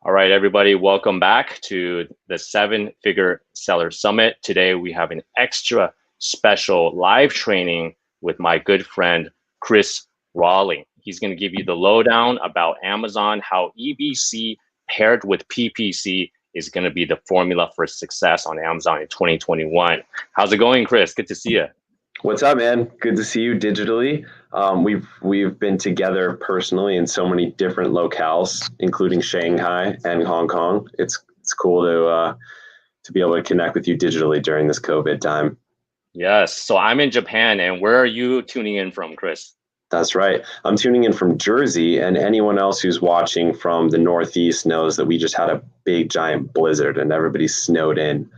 All right, everybody, welcome back to the Seven Figure Seller Summit. Today, we have an extra special live training with my good friend, Chris Rawlings. He's going to give you the lowdown about Amazon, how EBC paired with PPC is going to be the formula for success on Amazon in 2021. How's it going, Chris? Good to see you. What's up, man? Good to see you digitally. We've been together personally in so many different locales, including Shanghai and Hong Kong. It's cool to be able to connect with you digitally during this COVID time. Yes. So I'm in Japan, and where are you tuning in from, Chris? That's right. I'm tuning in from Jersey, and anyone else who's watching from the Northeast knows that we just had a big giant blizzard and everybody's snowed in,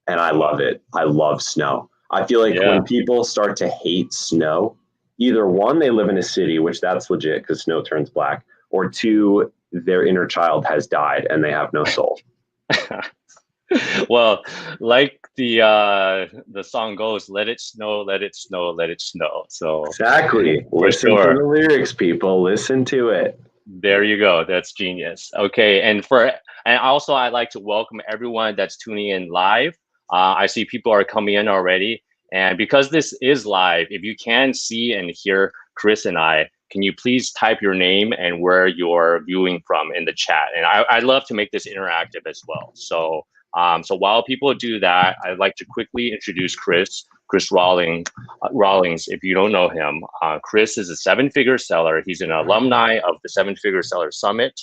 and I love it. I love snow. I feel like when people start to hate snow, either one, they live in a city, which that's legit because snow turns black, or two, their inner child has died and they have no soul. Well, like the song goes, let it snow, let it snow, let it snow. So exactly. Listen to the lyrics, people. Listen to it. There you go. That's genius. Okay, and also I'd like to welcome everyone that's tuning in live. I see people are coming in already. And because this is live, if you can see and hear Chris and I, can you please type your name and where you're viewing from in the chat? And I'd love to make this interactive as well. So while people do that, I'd like to quickly introduce Chris Rawlings. If you don't know him, Chris is a seven-figure seller. He's an alumni of the Seven Figure Seller Summit.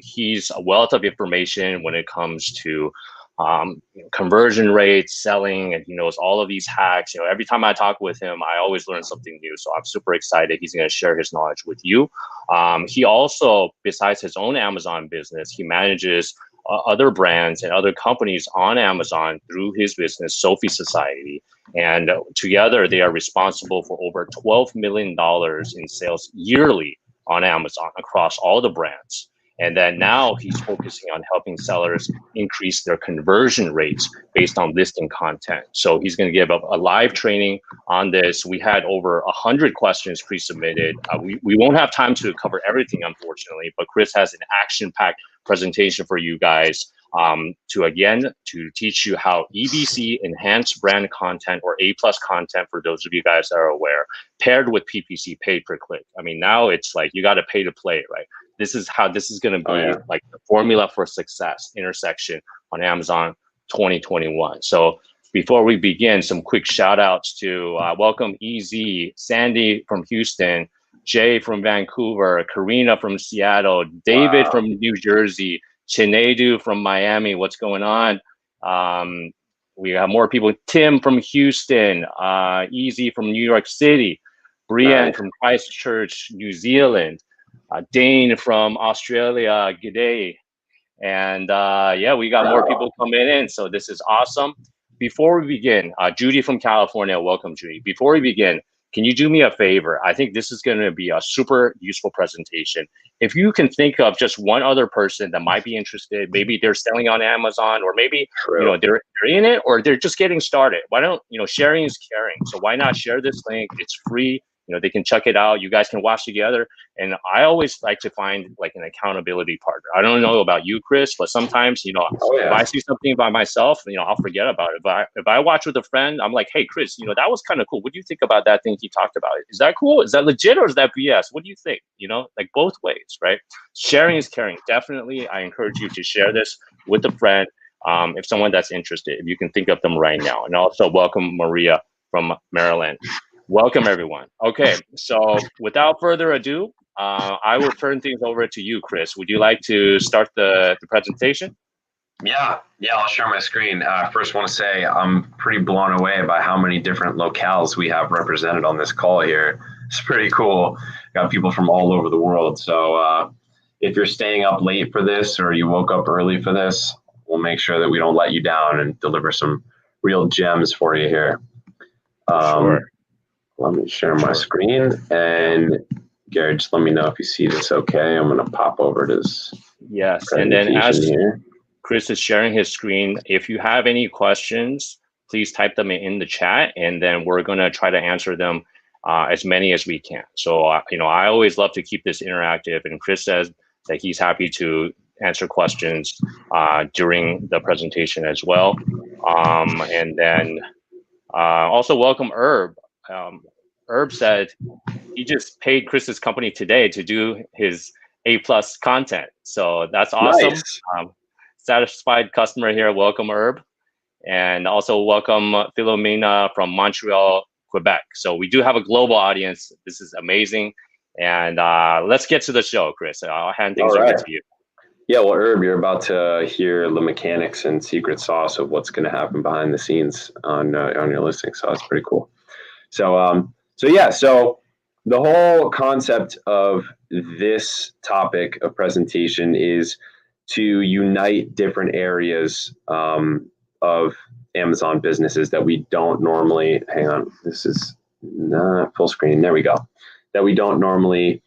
He's a wealth of information when it comes to conversion rates, selling, and he knows all of these hacks. Every time I talk with him, I always learn something new. So I'm super excited. He's going to share his knowledge with you. He also, besides his own Amazon business, he manages other brands and other companies on Amazon through his business, Sophie Society. And together they are responsible for over $12 million in sales yearly on Amazon across all the brands. And then now he's focusing on helping sellers increase their conversion rates based on listing content. So he's going to give a live training on this. We had over 100 questions pre-submitted. We won't have time to cover everything, unfortunately, but Chris has an action-packed presentation for you guys to teach you how EBC, enhanced brand content, or A+ content, for those of you guys that are aware, paired with PPC, paid per click. I mean, now it's like you got to pay to play, right? This is how this is going to be like the formula for success intersection on Amazon 2021. So before we begin, some quick shout outs to welcome EZ, Sandy from Houston, Jay from Vancouver, Karina from Seattle, David from New Jersey, Chinedu from Miami. What's going on? We have more people. Tim from Houston, EZ from New York City, Brian from Christchurch, New Zealand, Dane from Australia, g'day. And we got more people coming in, so this is awesome. Before we begin, Judy from California, welcome, Judy. Before we begin, can you do me a favor? I think this is going to be a super useful presentation. If you can think of just one other person that might be interested, maybe they're selling on Amazon, or maybe they're in it, or they're just getting started. Why don't sharing is caring? So why not share this link? It's free. They can check it out. You guys can watch together. And I always like to find like an accountability partner. I don't know about you, Chris, but sometimes, if I see something by myself, I'll forget about it. But if I watch with a friend, I'm like, hey, Chris, that was kind of cool. What do you think about that thing he talked about? Is that cool? Is that legit, or is that BS? What do you think? Like both ways, right? Sharing is caring. Definitely, I encourage you to share this with a friend. If someone that's interested, if you can think of them right now. And also welcome Maria from Maryland. Welcome, everyone. Okay, so without further ado, I will turn things over to you, Chris. Would you like to start the presentation? Yeah, I'll share my screen. First, want to say I'm pretty blown away by how many different locales we have represented on this call here. It's pretty cool. Got people from all over the world. So if you're staying up late for this, or you woke up early for this, we'll make sure that we don't let you down and deliver some real gems for you here. Sure. Let me share my screen, and Gary, just let me know if you see this okay. I'm going to pop over to this. Yes, and then as Chris is sharing his screen, if you have any questions, please type them in the chat, and then we're going to try to answer them as many as we can. So, I always love to keep this interactive, and Chris says that he's happy to answer questions during the presentation as well. And then also welcome Herb. Herb said he just paid Chris's company today to do his A+ content. So that's awesome. Nice. Satisfied customer here. Welcome, Herb. And also welcome Philomena from Montreal, Quebec. So we do have a global audience. This is amazing. And let's get to the show, Chris. I'll hand things over to you. Yeah, well, Herb, you're about to hear the mechanics and secret sauce of what's going to happen behind the scenes on your listing. So that's pretty cool. So the whole concept of this topic of presentation is to unite different areas of Amazon businesses that we don't normally, hang on, this is not full screen, there we go, that we don't normally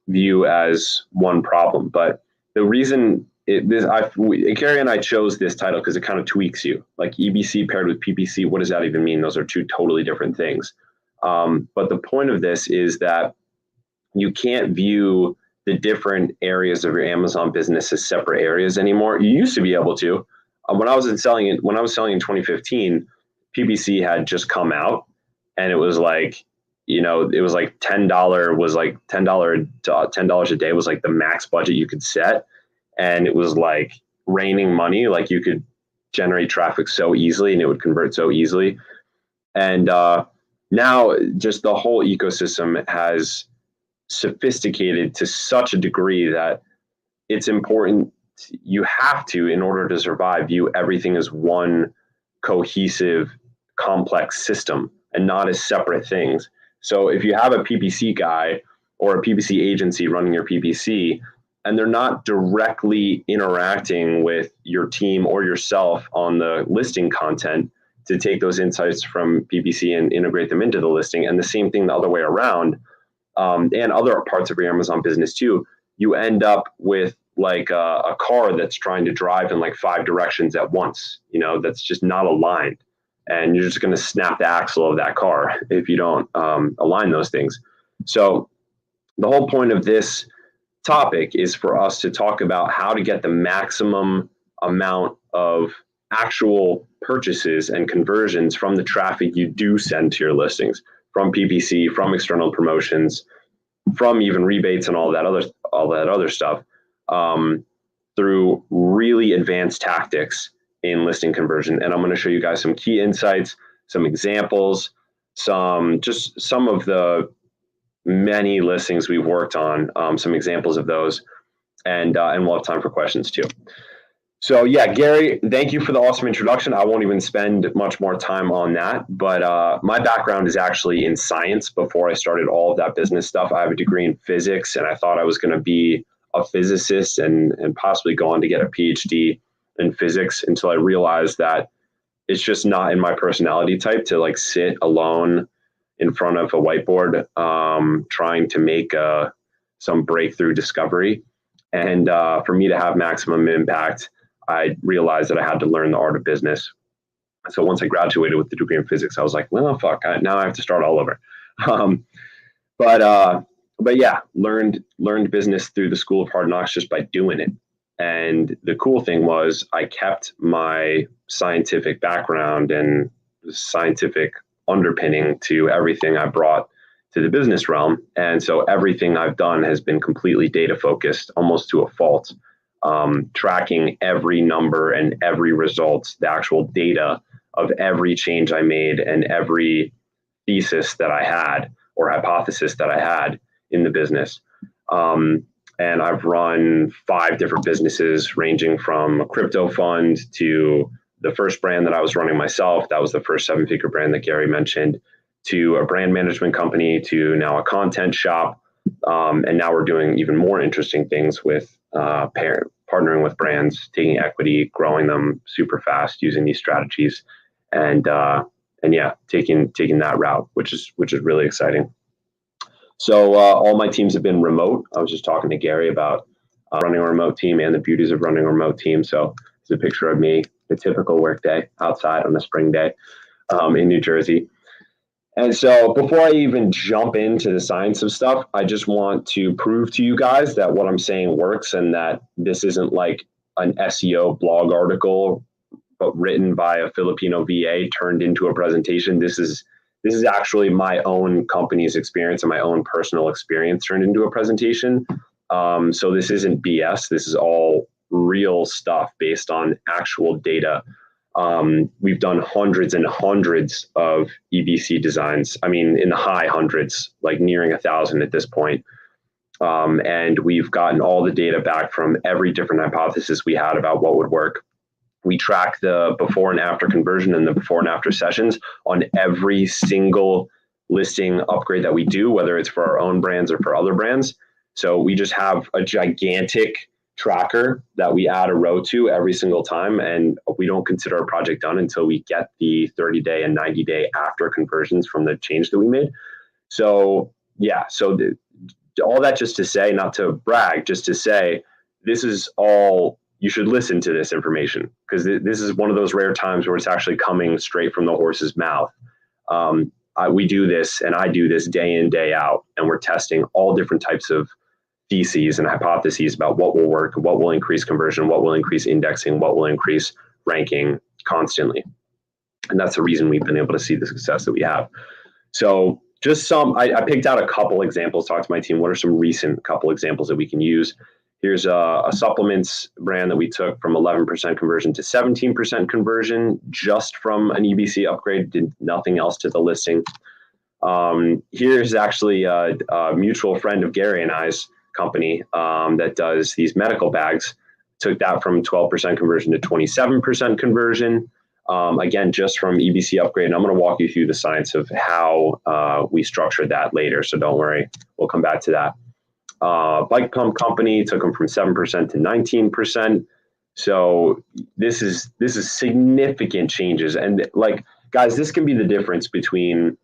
view as one problem. But the reason Gary and I chose this title because it kind of tweaks you. Like EBC paired with PPC, what does that even mean? Those are two totally different things. But the point of this is that you can't view the different areas of your Amazon business as separate areas anymore. You used to be able to. When I was selling in 2015, PPC had just come out, and it was like, it was like $10 was like $10 a day was like the max budget you could set, and it was like raining money. Like you could generate traffic so easily, and it would convert so easily. And now just the whole ecosystem has sophisticated to such a degree that it's important. You have to, in order to survive, view everything as one cohesive, complex system and not as separate things. So if you have a PPC guy or a PPC agency running your PPC, and they're not directly interacting with your team or yourself on the listing content to take those insights from PPC and integrate them into the listing, and the same thing the other way around, and other parts of your Amazon business too, you end up with like a car that's trying to drive in like 5 directions at once, that's just not aligned. And you're just going to snap the axle of that car if you don't align those things. So the whole point of this topic is for us to talk about how to get the maximum amount of actual purchases and conversions from the traffic you do send to your listings, from PPC, from external promotions, from even rebates and all that other stuff, through really advanced tactics in listing conversion. And I'm going to show you guys some key insights, some examples, some of the many listings we've worked on, some examples of those, and we'll have time for questions too. So yeah, Gary, thank you for the awesome introduction. I won't even spend much more time on that, but my background is actually in science. Before I started all of that business stuff, I have a degree in physics, and I thought I was going to be a physicist and possibly go on to get a PhD in physics, until I realized that it's just not in my personality type to like sit alone in front of a whiteboard trying to make some breakthrough discovery. And for me to have maximum impact, I realized that I had to learn the art of business. So once I graduated with the degree in physics, I was like, well, fuck, now I have to start all over. But yeah, learned business through the School of Hard Knocks just by doing it. And the cool thing was I kept my scientific background and scientific underpinning to everything I brought to the business realm. And so everything I've done has been completely data focused, almost to a fault, tracking every number and every result, the actual data of every change I made and every thesis that I had or hypothesis that I had in the business. And I've run 5 different businesses, ranging from a crypto fund to the first brand that I was running myself. That was the first 7-figure brand that Gary mentioned, to a brand management company, to now a content shop. And now we're doing even more interesting things with partnering with brands, taking equity, growing them super fast using these strategies, and yeah, taking that route, which is really exciting. So all my teams have been remote. I was just talking to Gary about running a remote team and the beauties of running a remote team. So it's a picture of me, a typical work day outside on a spring day in New Jersey. And so before I even jump into the science of stuff, I just want to prove to you guys that what I'm saying works and that this isn't like an SEO blog article but written by a Filipino VA turned into a presentation. This is actually my own company's experience and my own personal experience turned into a presentation. So this isn't BS. This is all real stuff based on actual data. We've done hundreds and hundreds of EBC designs. I mean, in the high hundreds, like nearing 1,000 at this point. And we've gotten all the data back from every different hypothesis we had about what would work. We track the before and after conversion and the before and after sessions on every single listing upgrade that we do, whether it's for our own brands or for other brands. So we just have a gigantic tracker that we add a row to every single time, and we don't consider a project done until we get the 30-day and 90-day after conversions from the change that we made. So yeah, so all that just to say, not to brag, just to say this is all, you should listen to this information because this is one of those rare times where it's actually coming straight from the horse's mouth. We do this, and I do this day in, day out, and we're testing all different types of theses and hypotheses about what will work, what will increase conversion, what will increase indexing, what will increase ranking constantly. And that's the reason we've been able to see the success that we have. So just I picked out a couple examples, talked to my team, what are some recent couple examples that we can use. Here's a supplements brand that we took from 11% conversion to 17% conversion just from an EBC upgrade, did nothing else to the listing. Here's actually a mutual friend of Gary and I's company that does these medical bags, took that from 12% conversion to 27% conversion. Again, just from EBC upgrade. And I'm going to walk you through the science of how we structured that later. So don't worry, we'll come back to that. Bike pump company took them from 7% to 19%. So this is significant changes. And like, guys, this can be the difference between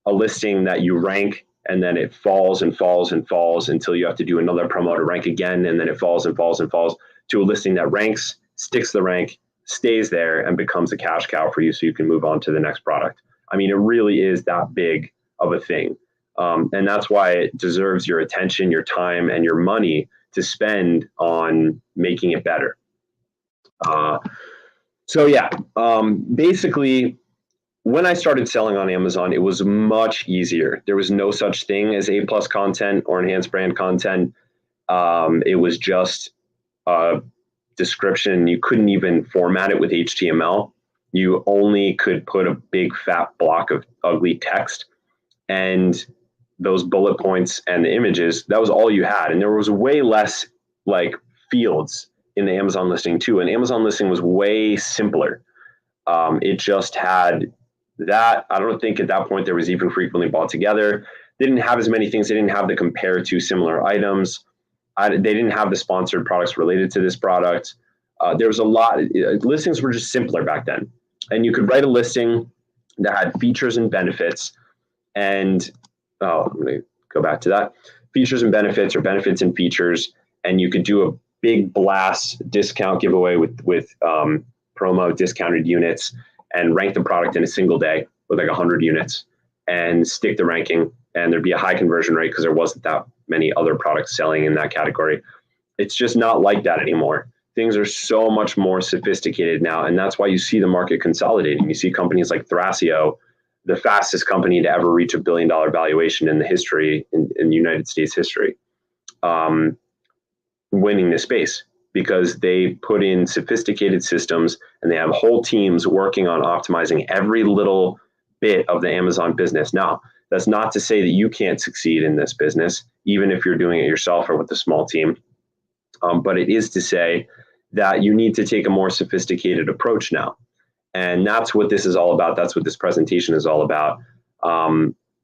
a listing that you rank and then it falls and falls and falls until you have to do another promo to rank again. And then it falls and falls and falls to a listing that ranks, sticks the rank, stays there, and becomes a cash cow for you so you can move on to the next product. I mean, it really is that big of a thing. And that's why it deserves your attention, your time, and your money to spend on making it better. Basically, when I started selling on Amazon, it was much easier. There was no such thing as A+ content or enhanced brand content. It was just a description. You couldn't even format it with HTML. You only could put a big fat block of ugly text and those bullet points and the images. That was all you had. And there was way less like fields in the Amazon listing too. And Amazon listing was way simpler. It just had that. I don't think at that point there was even frequently bought together. They didn't have as many things. They didn't have the compare to similar items. They didn't have the sponsored products related to this product. There was a lot. Listings were just simpler back then. And you could write a listing that had features and benefits. And I'm going to go back to that. Features and benefits, or benefits and features. And you could do a big blast discount giveaway with promo discounted units and rank the product in a single day with like 100 units and stick the ranking. And there'd be a high conversion rate because there wasn't that many other products selling in that category. It's just not like that anymore. Things are so much more sophisticated now. And that's why you see the market consolidating. You see companies like Thrasio, the fastest company to ever reach $1 billion valuation in the history, in United States history, winning this space because they put in sophisticated systems and they have whole teams working on optimizing every little bit of the Amazon business. Now, that's not to say that you can't succeed in this business, even if you're doing it yourself or with a small team. But it is to say that you need to take a more sophisticated approach now. And that's what this is all about. That's what this presentation is all about.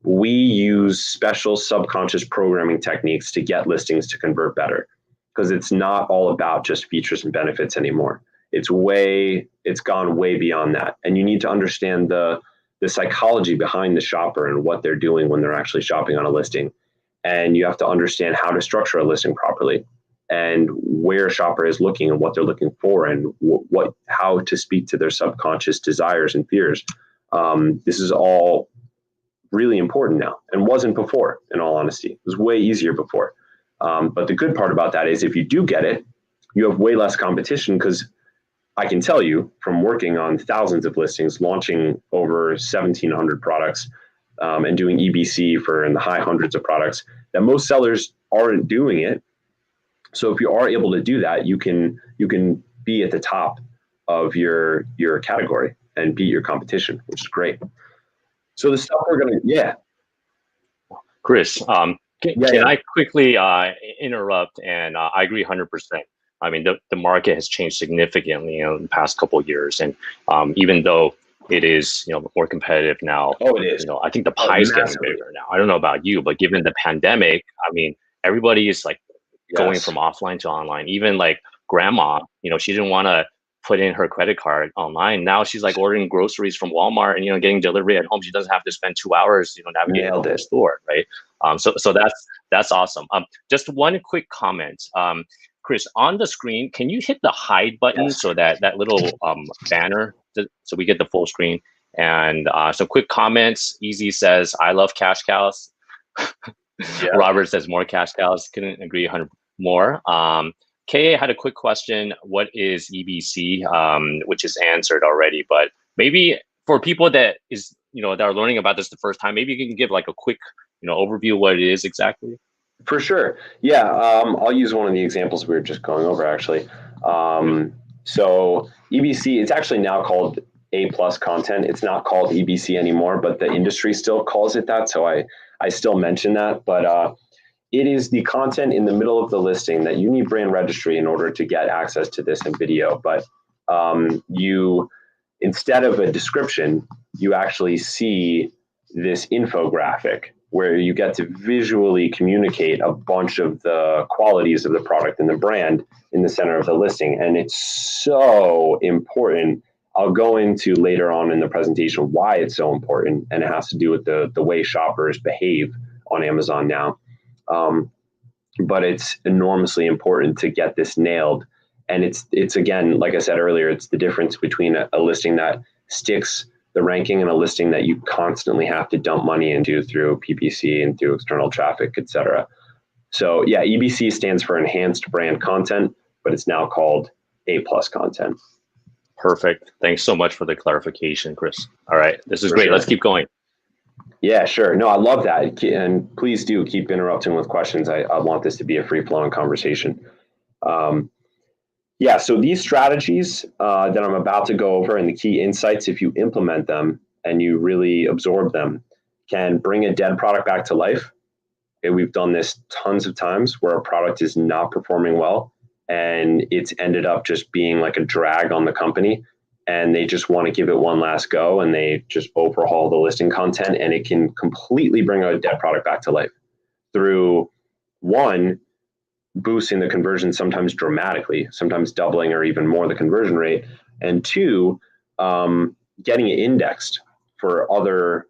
We use special subconscious programming techniques to get listings to convert better, because it's not all about just features and benefits anymore. It's gone way beyond that. And you need to understand the psychology behind the shopper and what they're doing when they're actually shopping on a listing. And you have to understand how to structure a listing properly and where a shopper is looking and what they're looking for and how to speak to their subconscious desires and fears. This is all really important now and wasn't before, in all honesty. It was way easier before. But the good part about that is if you do get it, you have way less competition, because I can tell you from working on thousands of listings, launching over 1,700 products, and doing EBC for in the high hundreds of products, that most sellers aren't doing it. So if you are able to do that, you can be at the top of your category and beat your competition, which is great. So the stuff we're gonna, Chris, can I quickly interrupt? And I agree 100%. I mean, the market has changed significantly in the past couple of years, and even though it is more competitive now, it is. I think the pie is getting bigger now. I don't know about you, but given the pandemic, I mean, everybody is like going from offline to online. Even like grandma, she didn't want to put in her credit card online. Now she's like ordering groceries from Walmart and getting delivery at home. She doesn't have to spend 2 hours navigating the store, right? So that's awesome. Just one quick comment, Chris, on the screen, can you hit the hide button so that little banner, so we get the full screen? And so quick comments. Easy says, I love cash cows. Robert says more cash cows. Couldn't agree 100 more. KA had a quick question. What is EBC? Which is answered already, but maybe for people that that are learning about this the first time, maybe you can give like a quick overview of what it is exactly. For sure. Yeah. I'll use one of the examples we were just going over, actually. So EBC, it's actually now called A+ content. It's not called EBC anymore, but the industry still calls it that. So I still mention that, but it is the content in the middle of the listing that you need brand registry in order to get access to this in video. But you, instead of a description, you actually see this infographic where you get to visually communicate a bunch of the qualities of the product and the brand in the center of the listing. And it's so important. I'll go into later on in the presentation why it's so important, and it has to do with the way shoppers behave on Amazon now. But it's enormously important to get this nailed. And it's again, like I said earlier, it's the difference between a listing that sticks the ranking and a listing that you constantly have to dump money into through PPC and through external traffic, etc. So yeah, EBC stands for enhanced brand content, but it's now called A+ content. Perfect. Thanks so much for the clarification, Chris. All right, this is great. Sure. Let's keep going. Yeah, sure. No, I love that. And please do keep interrupting with questions. I want this to be a free-flowing conversation. Yeah, so these strategies that I'm about to go over and the key insights, if you implement them and you really absorb them, can bring a dead product back to life. Okay, we've done this tons of times where a product is not performing well and it's ended up just being like a drag on the company, and they just want to give it one last go and they just overhaul the listing content, and it can completely bring a dead product back to life through, one, boosting the conversion sometimes dramatically, sometimes doubling or even more the conversion rate, and two, getting it indexed for other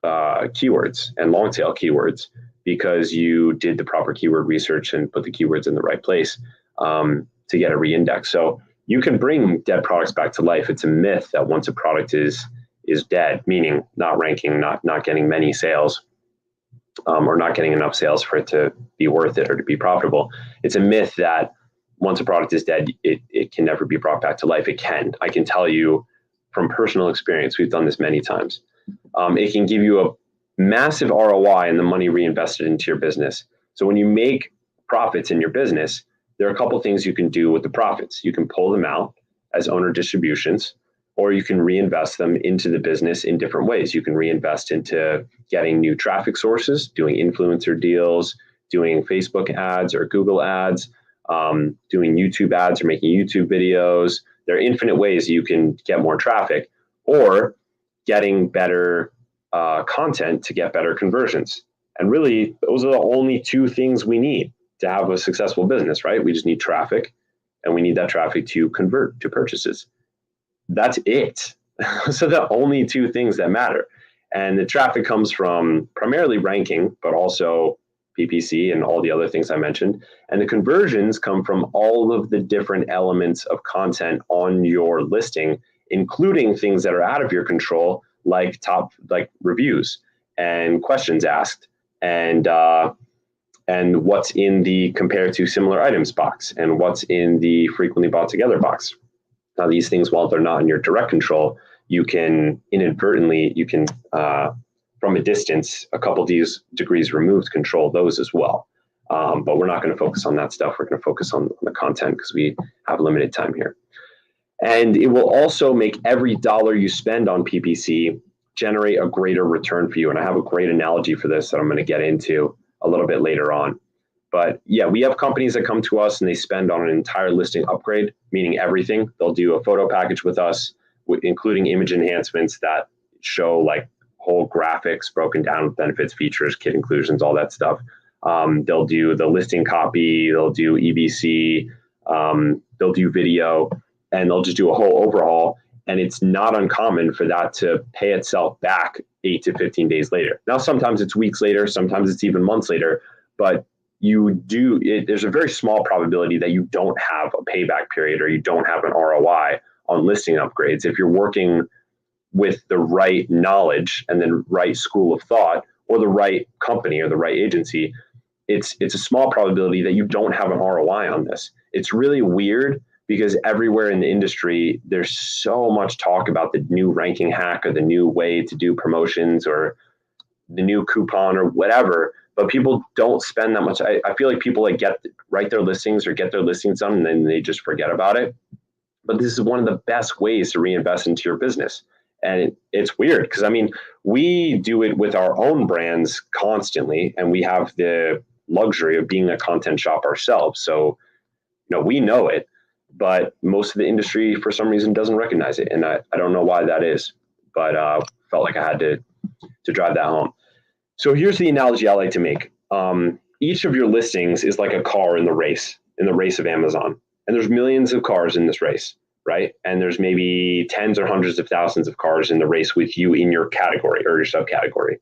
keywords and long tail keywords because you did the proper keyword research and put the keywords in the right place to get a re-index. So you can bring dead products back to life. It's a myth that once a product is dead, meaning not ranking, not getting many sales, or not getting enough sales for it to be worth it or to be profitable. It's a myth that once a product is dead, it can never be brought back to life. It can. I can tell you from personal experience, we've done this many times. It can give you a massive ROI in the money reinvested into your business. So when you make profits in your business, there are a couple of things you can do with the profits. You can pull them out as owner distributions, or you can reinvest them into the business in different ways. You can reinvest into getting new traffic sources, doing influencer deals, doing Facebook ads or Google ads, doing YouTube ads or making YouTube videos. There are infinite ways you can get more traffic, or getting better content to get better conversions. And really, those are the only two things we need to have a successful business, right? We just need traffic, and we need that traffic to convert to purchases. That's it. So the only two things that matter. And the traffic comes from primarily ranking, but also PPC and all the other things I mentioned. And the conversions come from all of the different elements of content on your listing, including things that are out of your control, like reviews and questions asked, and what's in the compared to similar items box, and what's in the frequently bought together box. Now, these things, while they're not in your direct control, you can inadvertently, from a distance, a couple of these degrees removed, control those as well. But we're not going to focus on that stuff. We're going to focus on the content because we have limited time here. And it will also make every dollar you spend on PPC generate a greater return for you. And I have a great analogy for this that I'm going to get into a little bit later on. But yeah, we have companies that come to us and they spend on an entire listing upgrade, meaning everything. They'll do a photo package with us, including image enhancements that show like whole graphics broken down with benefits, features, kit inclusions, all that stuff. They'll do the listing copy, they'll do EBC, they'll do video, and they'll just do a whole overhaul. And it's not uncommon for that to pay itself back 8 to 15 days later. Now, sometimes it's weeks later, sometimes it's even months later, but there's a very small probability that you don't have a payback period or you don't have an ROI on listing upgrades. If you're working with the right knowledge and the right school of thought or the right company or the right agency, it's a small probability that you don't have an ROI on this. It's really weird because everywhere in the industry, there's so much talk about the new ranking hack or the new way to do promotions or the new coupon or whatever, but people don't spend that much. I feel like people like write their listings or get their listings done and then they just forget about it. But this is one of the best ways to reinvest into your business. And it's weird because, I mean, we do it with our own brands constantly, and we have the luxury of being a content shop ourselves. So, we know it, but most of the industry, for some reason, doesn't recognize it. And I don't know why that is, but felt like I had to drive that home. So here's the analogy I like to make. Each of your listings is like a car in the race of Amazon. And there's millions of cars in this race, right? And there's maybe tens or hundreds of thousands of cars in the race with you in your category or your subcategory.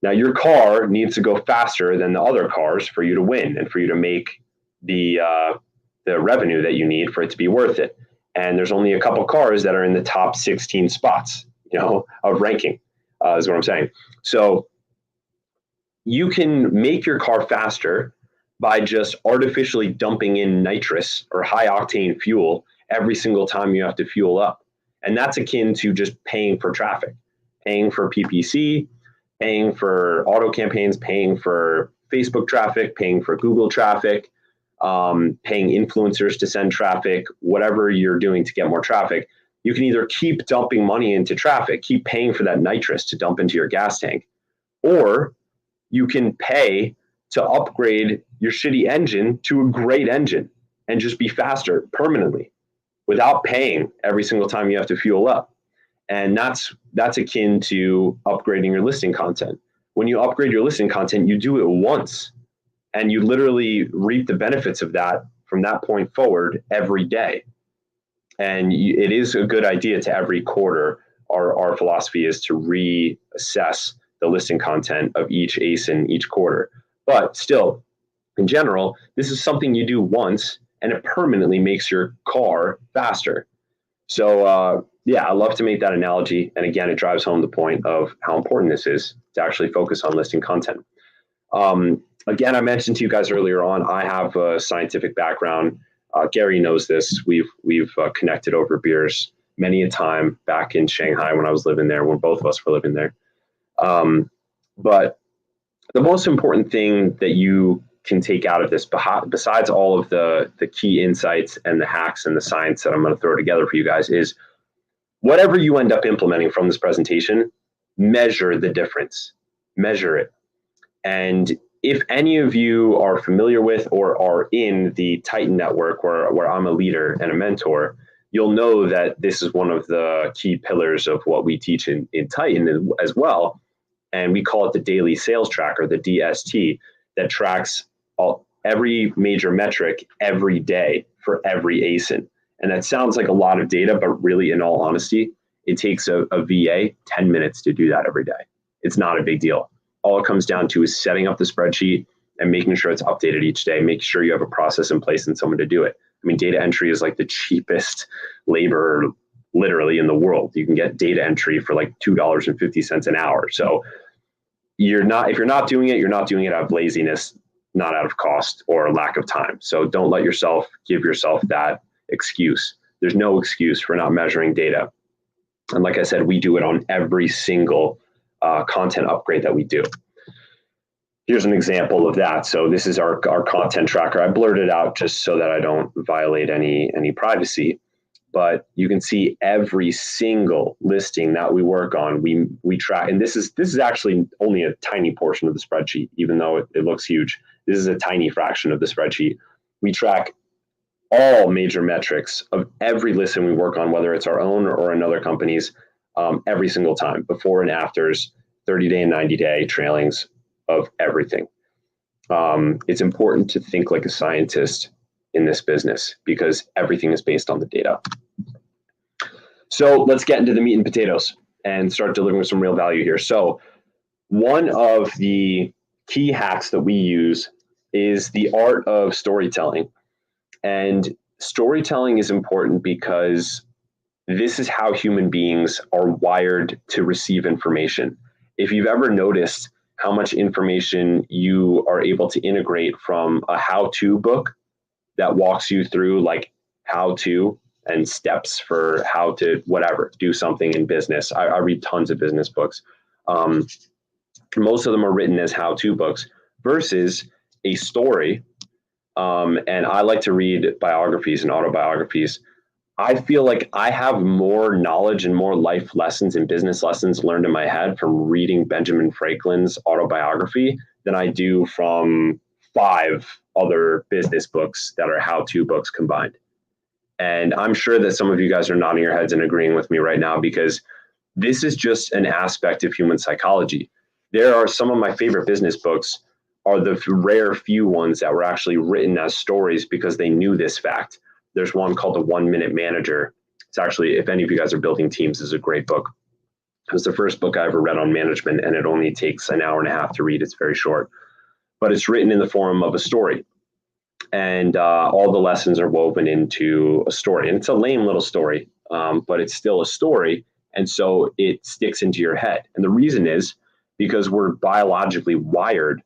Now, your car needs to go faster than the other cars for you to win and for you to make the revenue that you need for it to be worth it. And there's only a couple cars that are in the top 16 spots, of ranking, is what I'm saying. So you can make your car faster by just artificially dumping in nitrous or high octane fuel every single time you have to fuel up. And that's akin to just paying for traffic, paying for PPC, paying for auto campaigns, paying for Facebook traffic, paying for Google traffic, paying influencers to send traffic, whatever you're doing to get more traffic. You can either keep dumping money into traffic, keep paying for that nitrous to dump into your gas tank, or you can pay to upgrade your shitty engine to a great engine and just be faster permanently without paying every single time you have to fuel up. And that's akin to upgrading your listing content. When you upgrade your listing content, you do it once and you literally reap the benefits of that from that point forward every day. And it is a good idea to every quarter. Our philosophy is to reassess the listing content of each ASIN each quarter. But still, in general, this is something you do once and it permanently makes your car faster. So I love to make that analogy. And again, it drives home the point of how important this is to actually focus on listing content. Again, I mentioned to you guys earlier on, I have a scientific background. Gary knows this. We've connected over beers many a time back in Shanghai when I was living there, when both of us were living there. But the most important thing that you can take out of this, besides all of the key insights and the hacks and the science that I'm going to throw together for you guys, is whatever you end up implementing from this presentation, measure the difference, measure it. And if any of you are familiar with or are in the Titan network where I'm a leader and a mentor, you'll know that this is one of the key pillars of what we teach in Titan as well. And we call it the daily sales tracker, the DST, that tracks every major metric every day for every ASIN. And that sounds like a lot of data, but really, in all honesty, it takes a VA 10 minutes to do that every day. It's not a big deal. All it comes down to is setting up the spreadsheet and making sure it's updated each day, making sure you have a process in place and someone to do it. I mean, data entry is like the cheapest labor literally in the world. You can get data entry for like $2.50 an hour. So if you're not doing it, you're not doing it out of laziness, not out of cost or lack of time. So don't let yourself give yourself that excuse. There's no excuse for not measuring data. And like I said, we do it on every single content upgrade that we do. Here's an example of that. So this is our content tracker. I blurred it out just so that I don't violate any privacy. But you can see every single listing that we work on, we track. And this is actually only a tiny portion of the spreadsheet, even though it looks huge. This is a tiny fraction of the spreadsheet. We track all major metrics of every listing we work on, whether it's our own or another company's, every single time, before and afters, 30-day and 90-day trailings of everything. It's important to think like a scientist in this business because everything is based on the data. So let's get into the meat and potatoes and start delivering some real value here. So one of the key hacks that we use is the art of storytelling. And storytelling is important because this is how human beings are wired to receive information. If you've ever noticed how much information you are able to integrate from a how-to book that walks you through like how to and steps for how to whatever, do something in business. I read tons of business books. Most of them are written as how-to books versus a story. And I like to read biographies and autobiographies. I feel like I have more knowledge and more life lessons and business lessons learned in my head from reading Benjamin Franklin's autobiography than I do from 5 other business books that are how-to books combined. And I'm sure that some of you guys are nodding your heads and agreeing with me right now because this is just an aspect of human psychology. There are some of my favorite business books are the rare few ones that were actually written as stories because they knew this fact. There's one called The 1 Minute Manager. It's actually, if any of you guys are building teams, is a great book. It was the first book I ever read on management, and it only takes an hour and a half to read. It's very short, but it's written in the form of a story. And all the lessons are woven into a story. And it's a lame little story, but it's still a story. And so it sticks into your head. And the reason is because we're biologically wired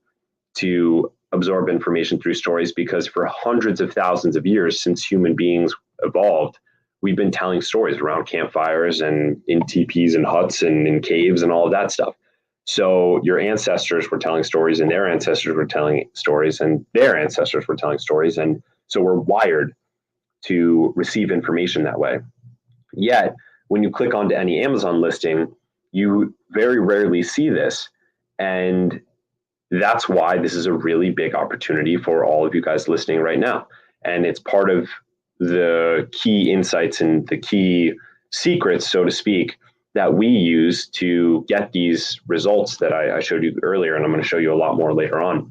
to absorb information through stories because for hundreds of thousands of years since human beings evolved, we've been telling stories around campfires and in teepees and huts and in caves and all of that stuff. So your ancestors were telling stories and their ancestors were telling stories and their ancestors were telling stories. And so we're wired to receive information that way. Yet, when you click onto any Amazon listing, you very rarely see this. And that's why this is a really big opportunity for all of you guys listening right now. And it's part of the key insights and the key secrets, so to speak, that we use to get these results that I showed you earlier, and I'm going to show you a lot more later on,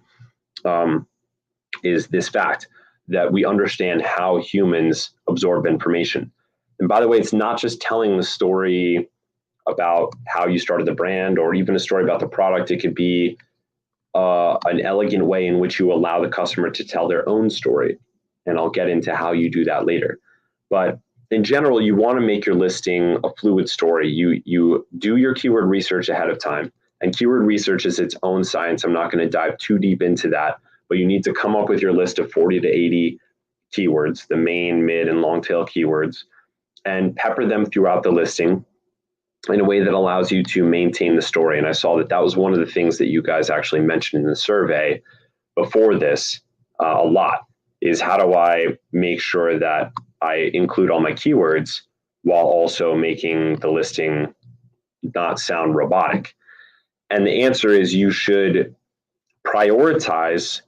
is this fact that we understand how humans absorb information. And by the way, it's not just telling the story about how you started the brand or even a story about the product. It could be an elegant way in which you allow the customer to tell their own story. And I'll get into how you do that later. But in general, you want to make your listing a fluid story. You do your keyword research ahead of time. And keyword research is its own science. I'm not going to dive too deep into that, but you need to come up with your list of 40 to 80 keywords, the main, mid, and long tail keywords, and pepper them throughout the listing in a way that allows you to maintain the story. And I saw that was one of the things that you guys actually mentioned in the survey before this a lot, is how do I make sure that I include all my keywords while also making the listing not sound robotic? And the answer is you should prioritize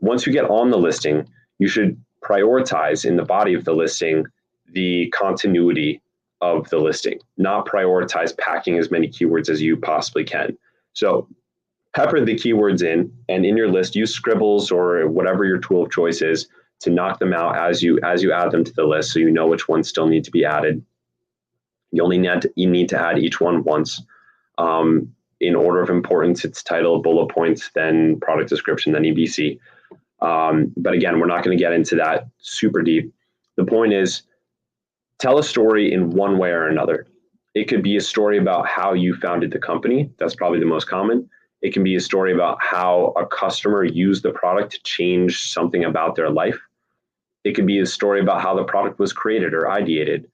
once you get on the listing, you should prioritize in the body of the listing the continuity of the listing, not prioritize packing as many keywords as you possibly can. So pepper the keywords in, and in your list, use scribbles or whatever your tool of choice is to knock them out as you add them to the list, so you know which ones still need to be added. You need to add each one once. In order of importance, it's title, bullet points, then product description, then EBC. But again, we're not going to get into that super deep. The point is, tell a story in one way or another. It could be a story about how you founded the company. That's probably the most common. It can be a story about how a customer used the product to change something about their life. It could be a story about how the product was created or ideated.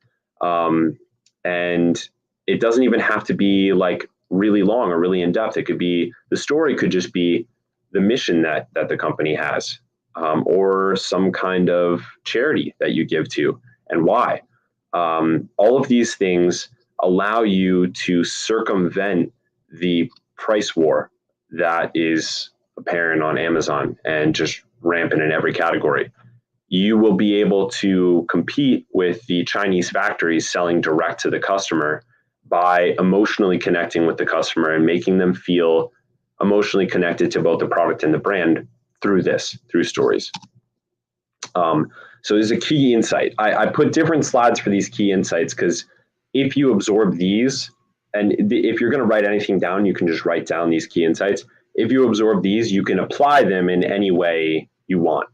And it doesn't even have to be like really long or really in depth. It could be, the story could just be the mission that the company has, or some kind of charity that you give to and why. All of these things allow you to circumvent the price war that is apparent on Amazon and just rampant in every category. You will be able to compete with the Chinese factories selling direct to the customer by emotionally connecting with the customer and making them feel emotionally connected to both the product and the brand through stories. So there's a key insight. I put different slides for these key insights because if you absorb these, and if you're going to write anything down, you can just write down these key insights. If you absorb these, you can apply them in any way you want.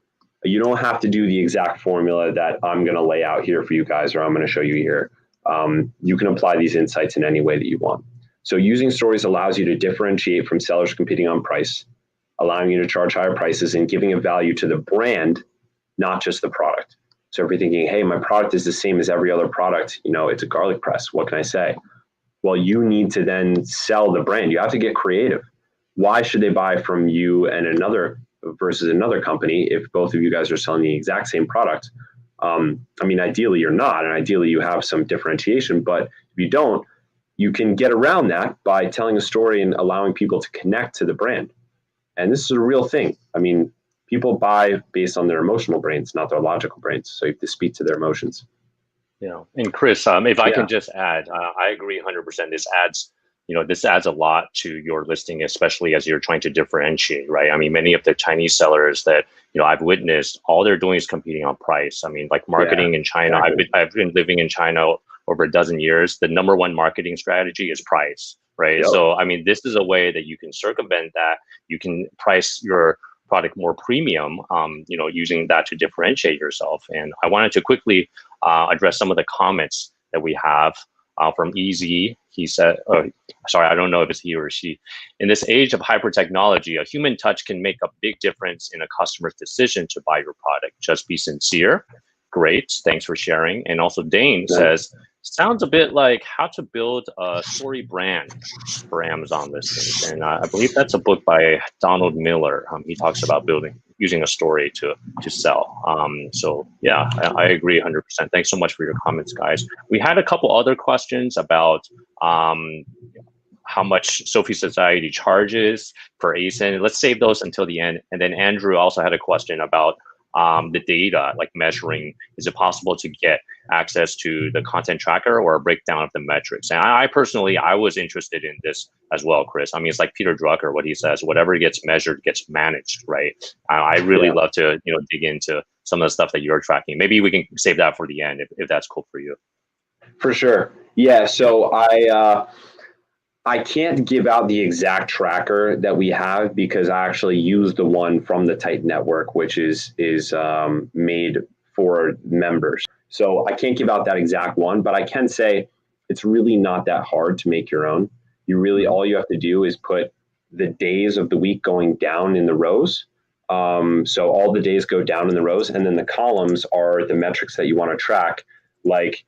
You don't have to do the exact formula that I'm going to lay out here for you guys, or I'm going to show you here. You can apply these insights in any way that you want. So using stories allows you to differentiate from sellers competing on price, allowing you to charge higher prices and giving a value to the brand, not just the product. So if you're thinking, hey, my product is the same as every other product, it's a garlic press. What can I say? Well, you need to then sell the brand. You have to get creative. Why should they buy from you and another versus another company if both of you guys are selling the exact same product? Ideally you're not, and ideally you have some differentiation, but if you don't, you can get around that by telling a story and allowing people to connect to the brand. And this is a real thing. People buy based on their emotional brains, not their logical brains. So you have to speak to their emotions. Yeah. And Chris, if I can just add, I agree 100%. This adds a lot to your listing, especially as you're trying to differentiate, right? Many of the Chinese sellers that, I've witnessed, all they're doing is competing on price. Like marketing in China, exactly. I've been living in China over a dozen years. The number one marketing strategy is price, right? Yep. So, this is a way that you can circumvent that. You can price your product more premium, using that to differentiate yourself. And I wanted to quickly address some of the comments that we have from EZ. He said, sorry, I don't know if it's he or she. In this age of hyper technology, a human touch can make a big difference in a customer's decision to buy your product. Just be sincere. Great, thanks for sharing. And also Dane says, sounds a bit like how to build a story brand for Amazon listings. And I believe that's a book by Donald Miller. He talks about using a story to sell. So yeah, I agree 100%. Thanks so much for your comments, guys. We had a couple other questions about how much Sophie Society charges for ASIN. Let's save those until the end. And then Andrew also had a question about the data, like measuring. Is it possible to get access to the content tracker or a breakdown of the metrics? And I personally, I was interested in this as well, Chris. It's like Peter Drucker, what he says, whatever gets measured gets managed, right? I really love to, dig into some of the stuff that you're tracking. Maybe we can save that for the end if that's cool for you. For sure. Yeah. So I can't give out the exact tracker that we have because I actually use the one from the Titan network, which is made for members. So I can't give out that exact one, but I can say it's really not that hard to make your own. All you have to do is put the days of the week going down in the rows. So all the days go down in the rows, and then the columns are the metrics that you want to track, like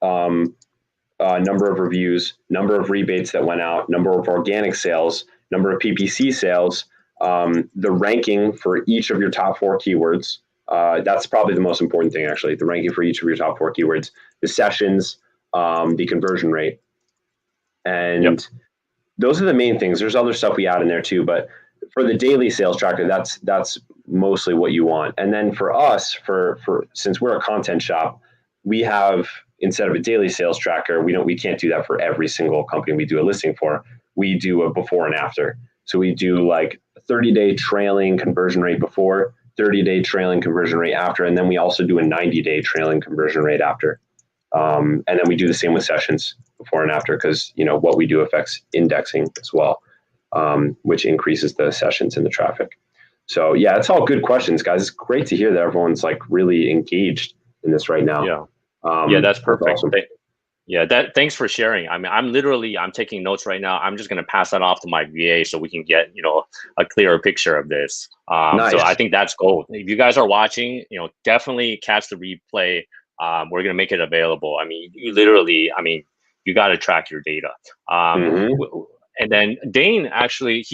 number of reviews, number of rebates that went out, number of organic sales, number of PPC sales, the ranking for each of your top 4 keywords. That's probably the most important thing, actually, the ranking for each of your top 4 keywords, the sessions, the conversion rate. And those are the main things. There's other stuff we add in there too, but for the daily sales tracker, that's mostly what you want. And then for us, for since we're a content shop, we have, instead of a daily sales tracker, we can't do that for every single company we do a listing for. We do a before and after. So we do like a 30-day trailing conversion rate before, 30-day trailing conversion rate after, and then we also do a 90-day trailing conversion rate after. And then we do the same with sessions before and after, because what we do affects indexing as well, which increases the sessions and the traffic. So yeah, it's all good questions, guys. It's great to hear that everyone's like really engaged in this right now. Yeah, that's perfect. Awesome. Yeah, thanks for sharing. I mean, I'm taking notes right now. I'm just gonna pass that off to my VA so we can get, a clearer picture of this. So I Nice. think that's gold. If you guys are watching, definitely catch the replay. We're gonna make it available. I mean, you got to track your data. Hmm. And then Dane actually,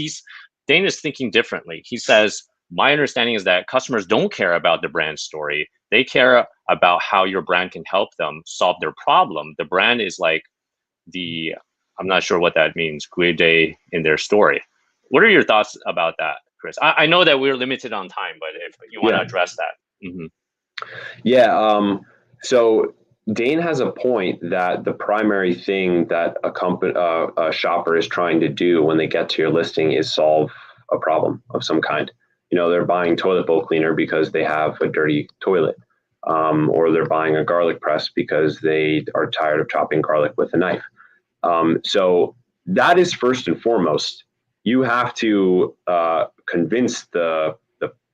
Dane is thinking differently. He says, my understanding is that customers don't care about the brand story. They care about how your brand can help them solve their problem. The brand is like I'm not sure what that means, great day in their story. What are your thoughts about that, Chris? I know that we're limited on time, but if you want to Yeah. address that. Yeah. So Dane has a point that the primary thing that a shopper is trying to do when they get to your listing is solve a problem of some kind. They're buying toilet bowl cleaner because they have a dirty toilet, or they're buying a garlic press because they are tired of chopping garlic with a knife. So that is first and foremost. You have to convince the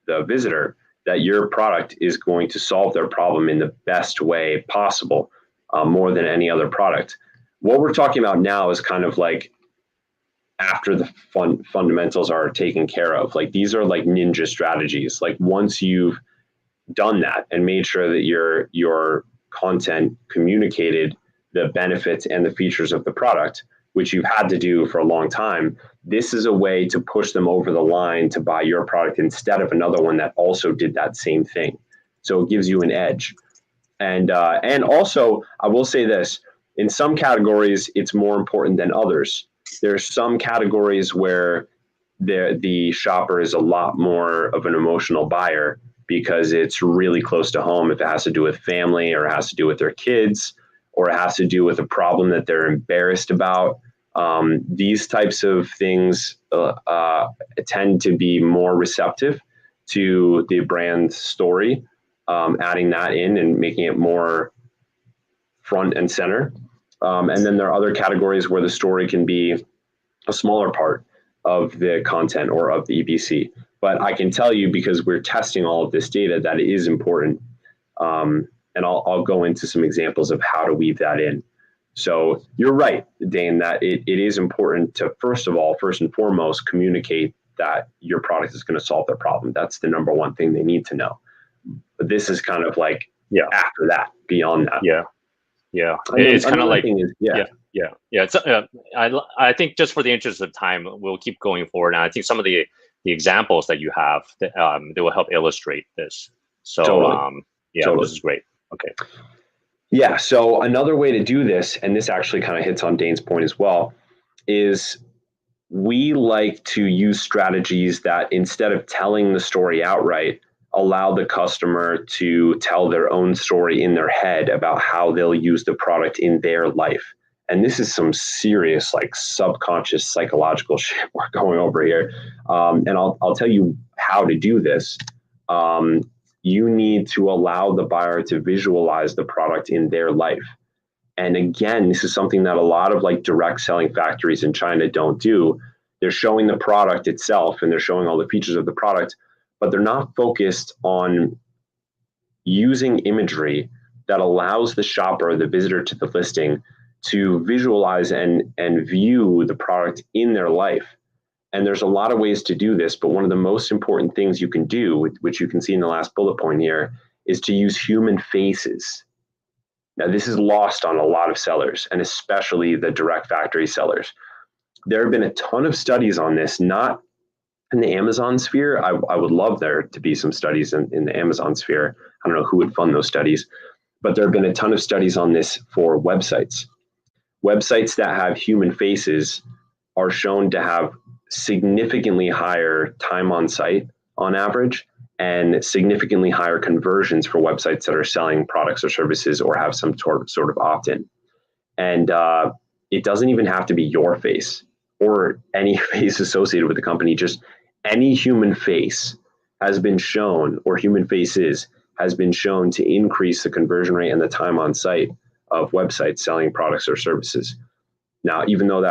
visitor that your product is going to solve their problem in the best way possible, more than any other product. What we're talking about now is kind of like after the fundamentals are taken care of. Like these are like ninja strategies. Like once you've done that and made sure that your content communicated the benefits and the features of the product, which you've had to do for a long time, this is a way to push them over the line to buy your product instead of another one that also did that same thing. So it gives you an edge. And also, I will say this: in some categories, it's more important than others. There's some categories where the shopper is a lot more of an emotional buyer because it's really close to home. If it has to do with family, or it has to do with their kids, or it has to do with a problem that they're embarrassed about, these types of things tend to be more receptive to the brand story, adding that in and making it more front and center. And then there are other categories where the story can be a smaller part of the content or of the EPC. But I can tell you, because we're testing all of this data, that it is important. And I'll go into some examples of how to weave that in. So you're right, Dane, that it is important to, first and foremost, communicate that your product is going to solve their problem. That's the number one thing they need to know. But this is kind of like after that, beyond that. Yeah. And It's kind of like, is, yeah. It's, I think just for the interest of time, we'll keep going forward. And I think some of the examples that you have, they will help illustrate this. So, totally. This is great. Okay. Yeah. So another way to do this, and this actually kind of hits on Dane's point as well, is we like to use strategies that, instead of telling the story outright, allow the customer to tell their own story in their head about how they'll use the product in their life. And this is some serious, like, subconscious psychological shit we're going over here. And I'll tell you how to do this. You need to allow the buyer to visualize the product in their life. And again, this is something that a lot of like direct selling factories in China don't do. They're showing the product itself and they're showing all the features of the product, but they're not focused on using imagery that allows the shopper, the visitor to the listing, to visualize and view the product in their life. And there's a lot of ways to do this, but one of the most important things you can do, which you can see in the last bullet point here, is to use human faces. Now, this is lost on a lot of sellers, and especially the direct factory sellers. There have been a ton of studies on this, not in the Amazon sphere. I would love there to be some studies in the Amazon sphere. I don't know who would fund those studies, but there have been a ton of studies on this for websites. Websites that have human faces are shown to have significantly higher time on site on average, and significantly higher conversions for websites that are selling products or services or have some sort of opt-in. And it doesn't even have to be your face or any face associated with the company. Just any human face has been shown, or human faces has been shown, to increase the conversion rate and the time on site of websites selling products or services. Now, even though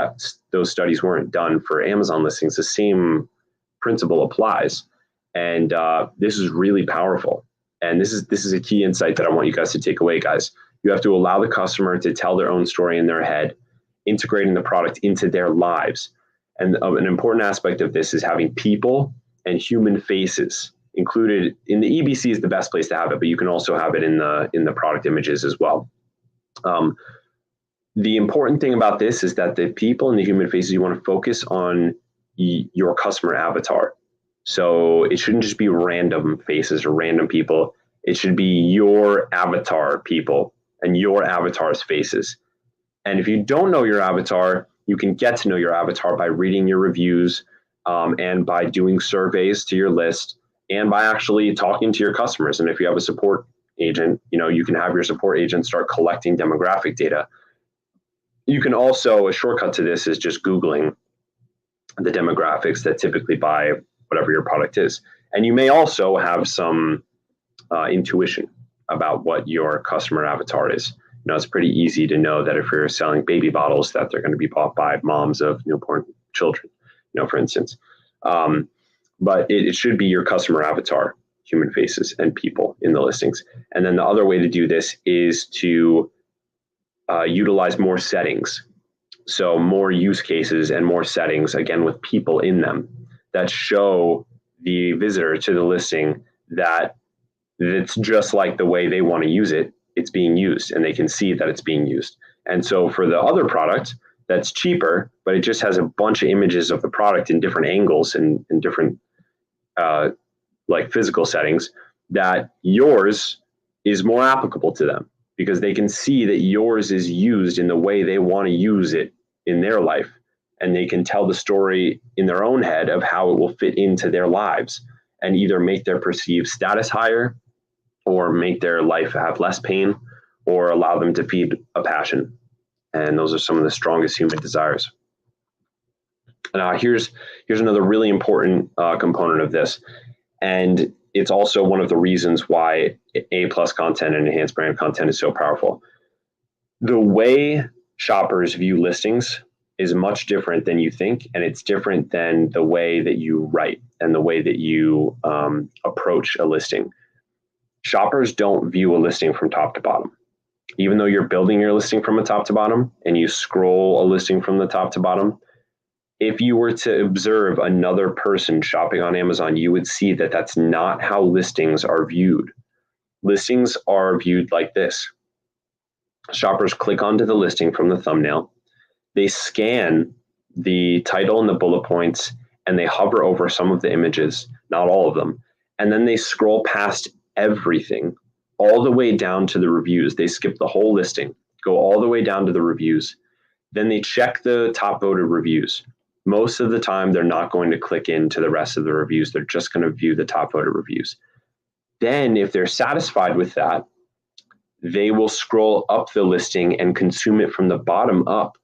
those studies weren't done for Amazon listings, the same principle applies. And this is really powerful. And this is a key insight that I want you guys to take away, guys. You have to allow the customer to tell their own story in their head, integrating the product into their lives. And an important aspect of this is having people and human faces included in the EBC is the best place to have it, but you can also have it in the product images as well. The important thing about this is that the people and the human faces, you want to focus on your customer avatar. So it shouldn't just be random faces or random people. It should be your avatar people and your avatar's faces. And if you don't know your avatar, you can get to know your avatar by reading your reviews and by doing surveys to your list and by actually talking to your customers. And if you have a support agent, you can have your support agent start collecting demographic data. You can also, a shortcut to this is just Googling the demographics that typically buy whatever your product is. And you may also have some intuition about what your customer avatar is. It's pretty easy to know that if you're selling baby bottles, that they're going to be bought by moms of newborn children, for instance. But it should be your customer avatar, human faces and people in the listings. And then the other way to do this is to utilize more settings. So more use cases and more settings, again, with people in them that show the visitor to the listing that it's just like the way they want to use it, it's being used, and they can see that it's being used. And so for the other product that's cheaper, but it just has a bunch of images of the product in different angles and in different like physical settings, that yours is more applicable to them because they can see that yours is used in the way they want to use it in their life. And they can tell the story in their own head of how it will fit into their lives and either make their perceived status higher or make their life have less pain or allow them to feed a passion. And those are some of the strongest human desires. Now, here's another really important component of this. And it's also one of the reasons why A+ content and enhanced brand content is so powerful. The way shoppers view listings is much different than you think, and it's different than the way that you write and the way that you approach a listing. Shoppers don't view a listing from top to bottom. Even though you're building your listing from a top to bottom and you scroll a listing from the top to bottom, if you were to observe another person shopping on Amazon, you would see that that's not how listings are viewed. Listings are viewed like this. Shoppers click onto the listing from the thumbnail. They scan the title and the bullet points, and they hover over some of the images, not all of them. And then they scroll past everything, all the way down to the reviews. They skip the whole listing, go all the way down to the reviews. Then they check the top voted reviews. Most of the time, they're not going to click into the rest of the reviews. They're just going to view the top voted reviews. Then, if they're satisfied with that, they will scroll up the listing and consume it from the bottom up.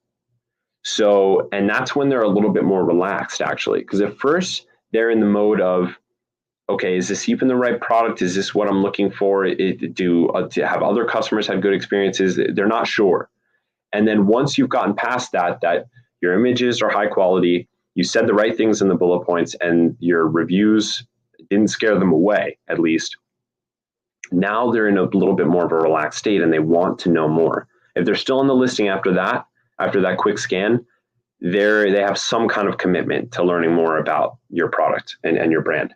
So, and that's when they're a little bit more relaxed, actually, because at first they're in the mode of, okay, is this even the right product? Is this what I'm looking for? Do have other customers had good experiences? They're not sure. And then once you've gotten past that your images are high quality, you said the right things in the bullet points, and your reviews didn't scare them away, at least. Now they're in a little bit more of a relaxed state and they want to know more. If they're still on the listing after that quick scan, they have some kind of commitment to learning more about your product and your brand.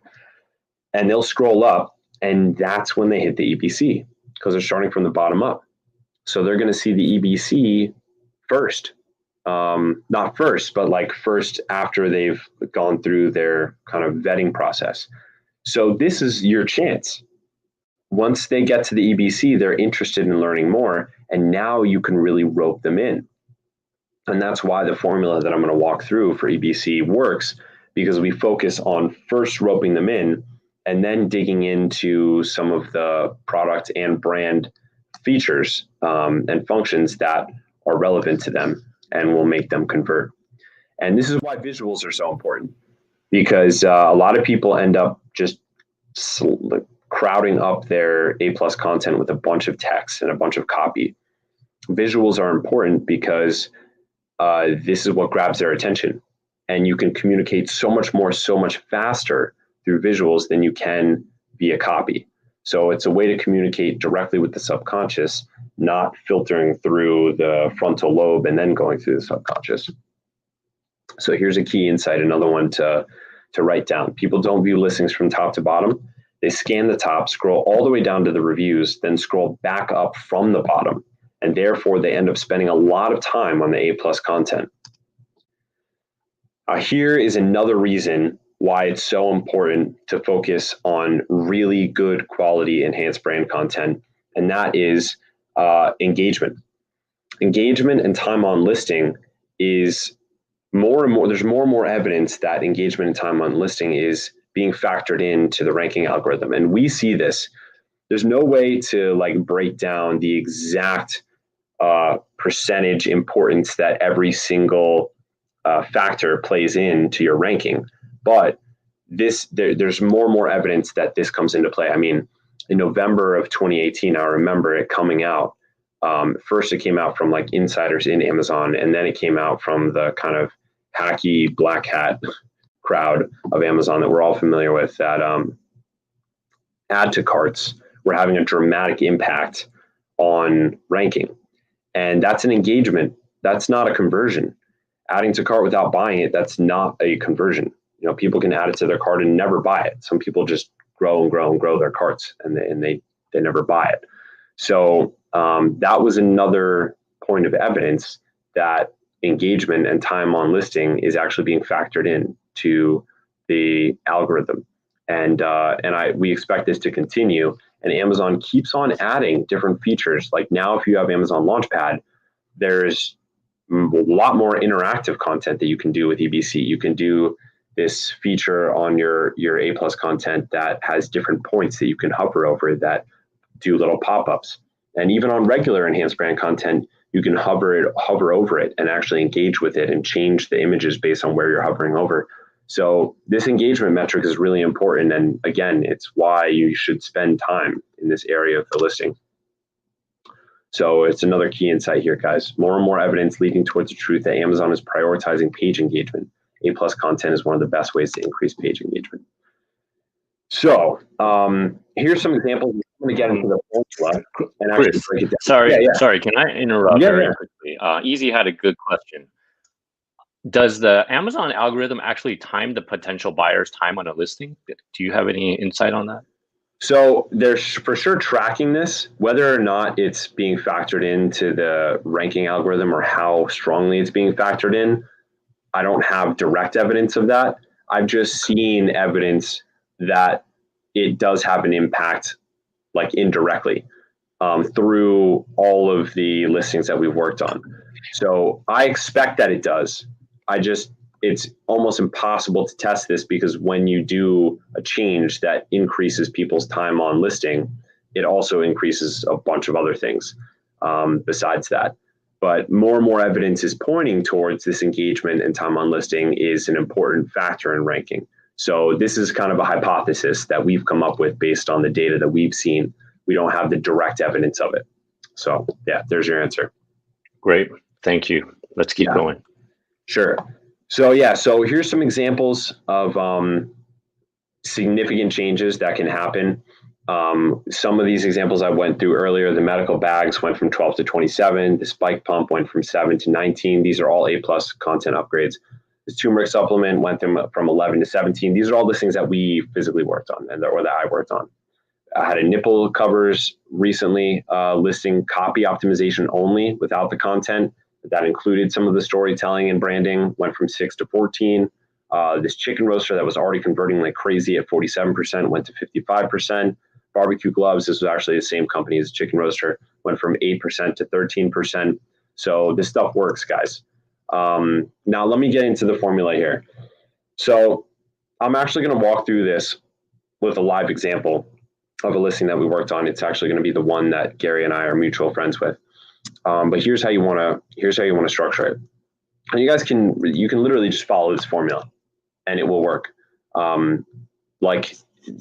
And they'll scroll up, and that's when they hit the EBC because they're starting from the bottom up. So they're going to see the EBC first. Not first, but like first after they've gone through their kind of vetting process. So this is your chance. Once they get to the EBC, they're interested in learning more, and now you can really rope them in. And that's why the formula that I'm going to walk through for EBC works, because we focus on first roping them in and then digging into some of the product and brand features and functions that are relevant to them and will make them convert. And this is why visuals are so important, because a lot of people end up just crowding up their A+ content with a bunch of text and a bunch of copy. Visuals are important because this is what grabs their attention. And you can communicate so much more, so much faster through visuals than you can via copy. So it's a way to communicate directly with the subconscious not filtering through the frontal lobe and then going through the subconscious. So here's a key insight, another one to write down. People don't view listings from top to bottom. They scan the top, scroll all the way down to the reviews, then scroll back up from the bottom. And therefore, they end up spending a lot of time on the A+ content. Here is another reason why it's so important to focus on really good quality enhanced brand content, and that is engagement. Engagement and time on listing is more and more, there's more and more evidence that engagement and time on listing is being factored into the ranking algorithm. And we see this. There's no way to like break down the exact percentage importance that every single factor plays into your ranking. But there's more and more evidence that this comes into play. I mean, in November of 2018, I remember it coming out. First, it came out from like insiders in Amazon, and then it came out from the kind of hacky black hat crowd of Amazon that we're all familiar with, that add to carts were having a dramatic impact on ranking. And that's an engagement. That's not a conversion. Adding to cart without buying it, that's not a conversion. You know, people can add it to their cart and never buy it. Some people just grow and grow and grow their carts, and they never buy it. So that was another point of evidence that engagement and time on listing is actually being factored in to the algorithm. And we expect this to continue. And Amazon keeps on adding different features. Like now, if you have Amazon Launchpad, there's a lot more interactive content that you can do with EBC. You can do this feature on your A+ content that has different points that you can hover over that do little pop-ups. And even on regular enhanced brand content, you can hover over it and actually engage with it and change the images based on where you're hovering over. So this engagement metric is really important. And again, it's why you should spend time in this area of the listing. So it's another key insight here, guys. More and more evidence leading towards the truth that Amazon is prioritizing page engagement. A+ content is one of the best ways to increase page engagement. So here's some examples. I'm going to get into the formula and actually break it down. Sorry, can I interrupt very quickly? Easy had a good question. Does the Amazon algorithm actually time the potential buyer's time on a listing? Do you have any insight on that? So they're for sure tracking this. Whether or not it's being factored into the ranking algorithm or how strongly it's being factored in, I don't have direct evidence of that. I've just seen evidence that it does have an impact, like indirectly, through all of the listings that we've worked on. So I expect that it does. It's almost impossible to test this, because when you do a change that increases people's time on listing, it also increases a bunch of other things besides that. But more and more evidence is pointing towards this engagement and time on listing is an important factor in ranking. So this is kind of a hypothesis that we've come up with based on the data that we've seen. We don't have the direct evidence of it. So yeah, there's your answer. Great, thank you. Let's keep going. Sure. So yeah, so here's some examples of significant changes that can happen. Some of these examples I went through earlier. The medical bags went from 12 to 27. The spike pump went from 7 to 19. These are all A+ content upgrades. The turmeric supplement went from 11 to 17. These are all the things that we physically worked on or that I worked on. I had a nipple covers recently listing copy optimization only without the content. That included some of the storytelling and branding, went from 6 to 14. This chicken roaster that was already converting like crazy at 47% went to 55%. Barbecue gloves, this was actually the same company as chicken roaster, went from 8% to 13%. So this stuff works, guys. Now let me get into the formula here. So I'm actually going to walk through this with a live example of a listing that we worked on. It's actually going to be the one that Gary and I are mutual friends with. But here's how you want to structure it. And you guys can literally just follow this formula and it will work. Like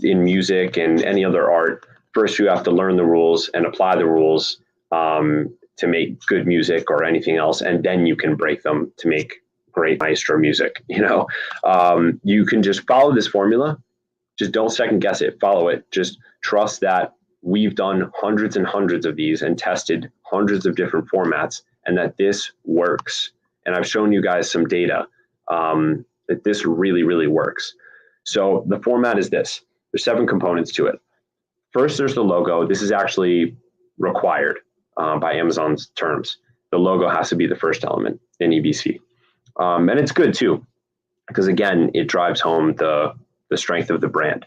in music and any other art, first you have to learn the rules and apply the rules to make good music or anything else, and then you can break them to make great maestro music. You can just follow this formula. Just don't second guess it. Follow it. Just trust that we've done hundreds and hundreds of these and tested hundreds of different formats, and that this works. And I've shown you guys some data that this really, really works. So the format is this. There's 7 components to it. First, there's the logo. This is actually required by Amazon's terms. The logo has to be the first element in EBC. And it's good too, because again, it drives home the strength of the brand.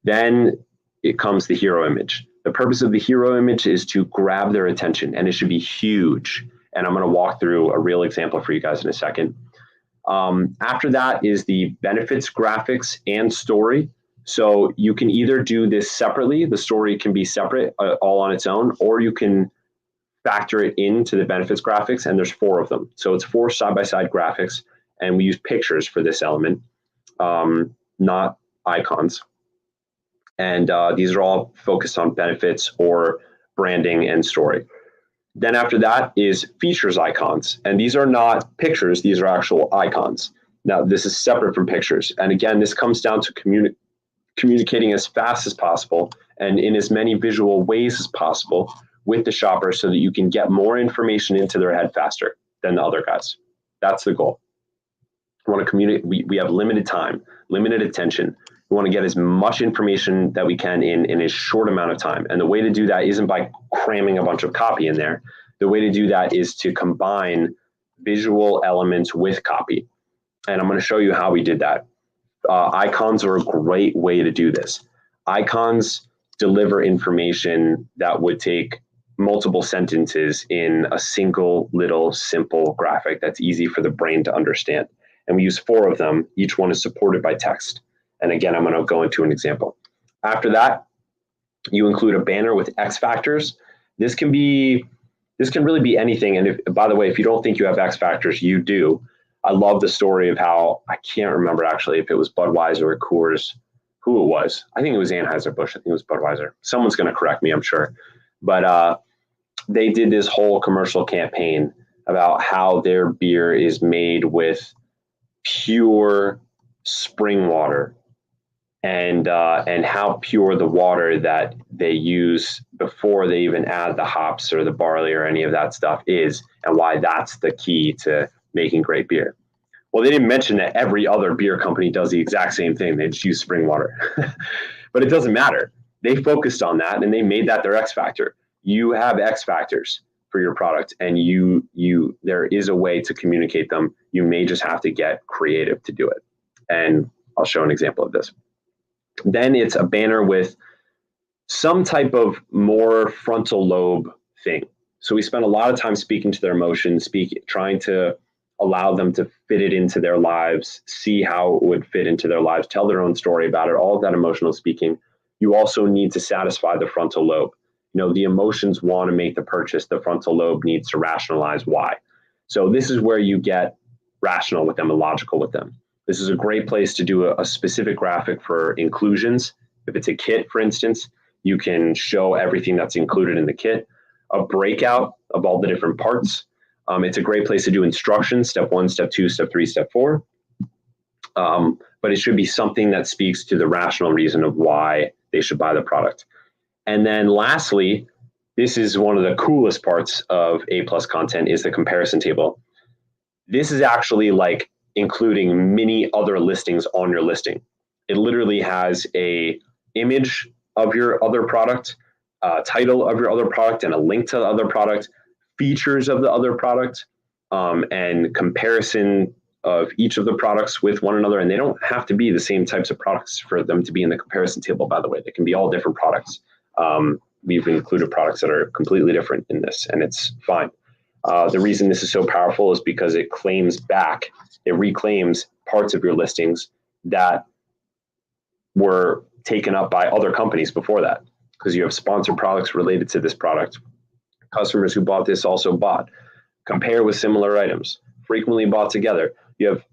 Then it comes the hero image. The purpose of the hero image is to grab their attention, and it should be huge. And I'm going to walk through a real example for you guys in a second. After that is the benefits, graphics, and story. So you can either do this separately. The story can be separate, all on its own, or you can factor it into the benefits graphics, and there's 4 of them. So it's 4 side-by-side graphics, and we use pictures for this element, not icons. And these are all focused on benefits or branding and story. Then after that is features icons. And these are not pictures, these are actual icons. Now, this is separate from pictures. And again, this comes down to communicating as fast as possible and in as many visual ways as possible with the shopper so that you can get more information into their head faster than the other guys. That's the goal. We want to communicate. We have limited time, limited attention. We want to get as much information that we can in a short amount of time. And the way to do that isn't by cramming a bunch of copy in there. The way to do that is to combine visual elements with copy. And I'm going to show you how we did that. Icons are a great way to do this. Icons deliver information that would take multiple sentences in a single little simple graphic that's easy for the brain to understand. And we use 4 of them. Each one is supported by text. And again, I'm going to go into an example. After that, you include a banner with X factors. This can really be anything. And by the way, if you don't think you have X factors, you do. I love the story of how, I can't remember actually if it was Budweiser or Coors, who it was. I think it was Anheuser-Busch. I think it was Budweiser. Someone's going to correct me, I'm sure. But they did this whole commercial campaign about how their beer is made with pure spring water and how pure the water that they use before they even add the hops or the barley or any of that stuff is, and why that's the key to making great beer. Well, they didn't mention that every other beer company does the exact same thing. They just use spring water. But it doesn't matter. They focused on that and they made that their X factor. You have X factors for your product, and there is a way to communicate them. You may just have to get creative to do it. And I'll show an example of this. Then it's a banner with some type of more frontal lobe thing. So we spend a lot of time speaking to their emotions, trying to allow them to fit it into their lives, see how it would fit into their lives, tell their own story about it, all of that emotional speaking. You also need to satisfy the frontal lobe. You know, the emotions want to make the purchase. The frontal lobe needs to rationalize why. So this is where you get rational with them and logical with them. This is a great place to do a specific graphic for inclusions. If it's a kit, for instance, you can show everything that's included in the kit, a breakout of all the different parts. It's a great place to do instructions, step 1, step 2, step 3, step 4. But it should be something that speaks to the rational reason of why they should buy the product. And then lastly, this is one of the coolest parts of A+ content is the comparison table. This is actually like including many other listings on your listing. It literally has a image of your other product, a title of your other product, and a link to the other product, features of the other product, and comparison of each of the products with one another. And they don't have to be the same types of products for them to be in the comparison table, by the way. They can be all different products. We've included products that are completely different in this, and it's fine. The reason this is so powerful is because it reclaims parts of your listings that were taken up by other companies before that, because you have sponsored products related to this product. Customers who bought this also bought. Compare with similar items, frequently bought together. You have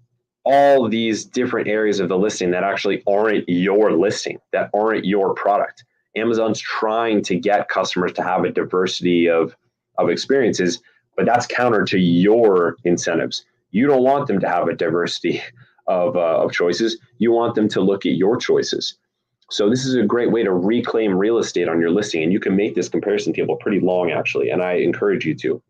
all these different areas of the listing that actually aren't your listing, that aren't your product. Amazon's trying to get customers to have a diversity of experiences, but that's counter to your incentives. You don't want them to have a diversity of choices. You want them to look at your choices. So this is a great way to reclaim real estate on your listing. And you can make this comparison table pretty long, actually. And I encourage you to.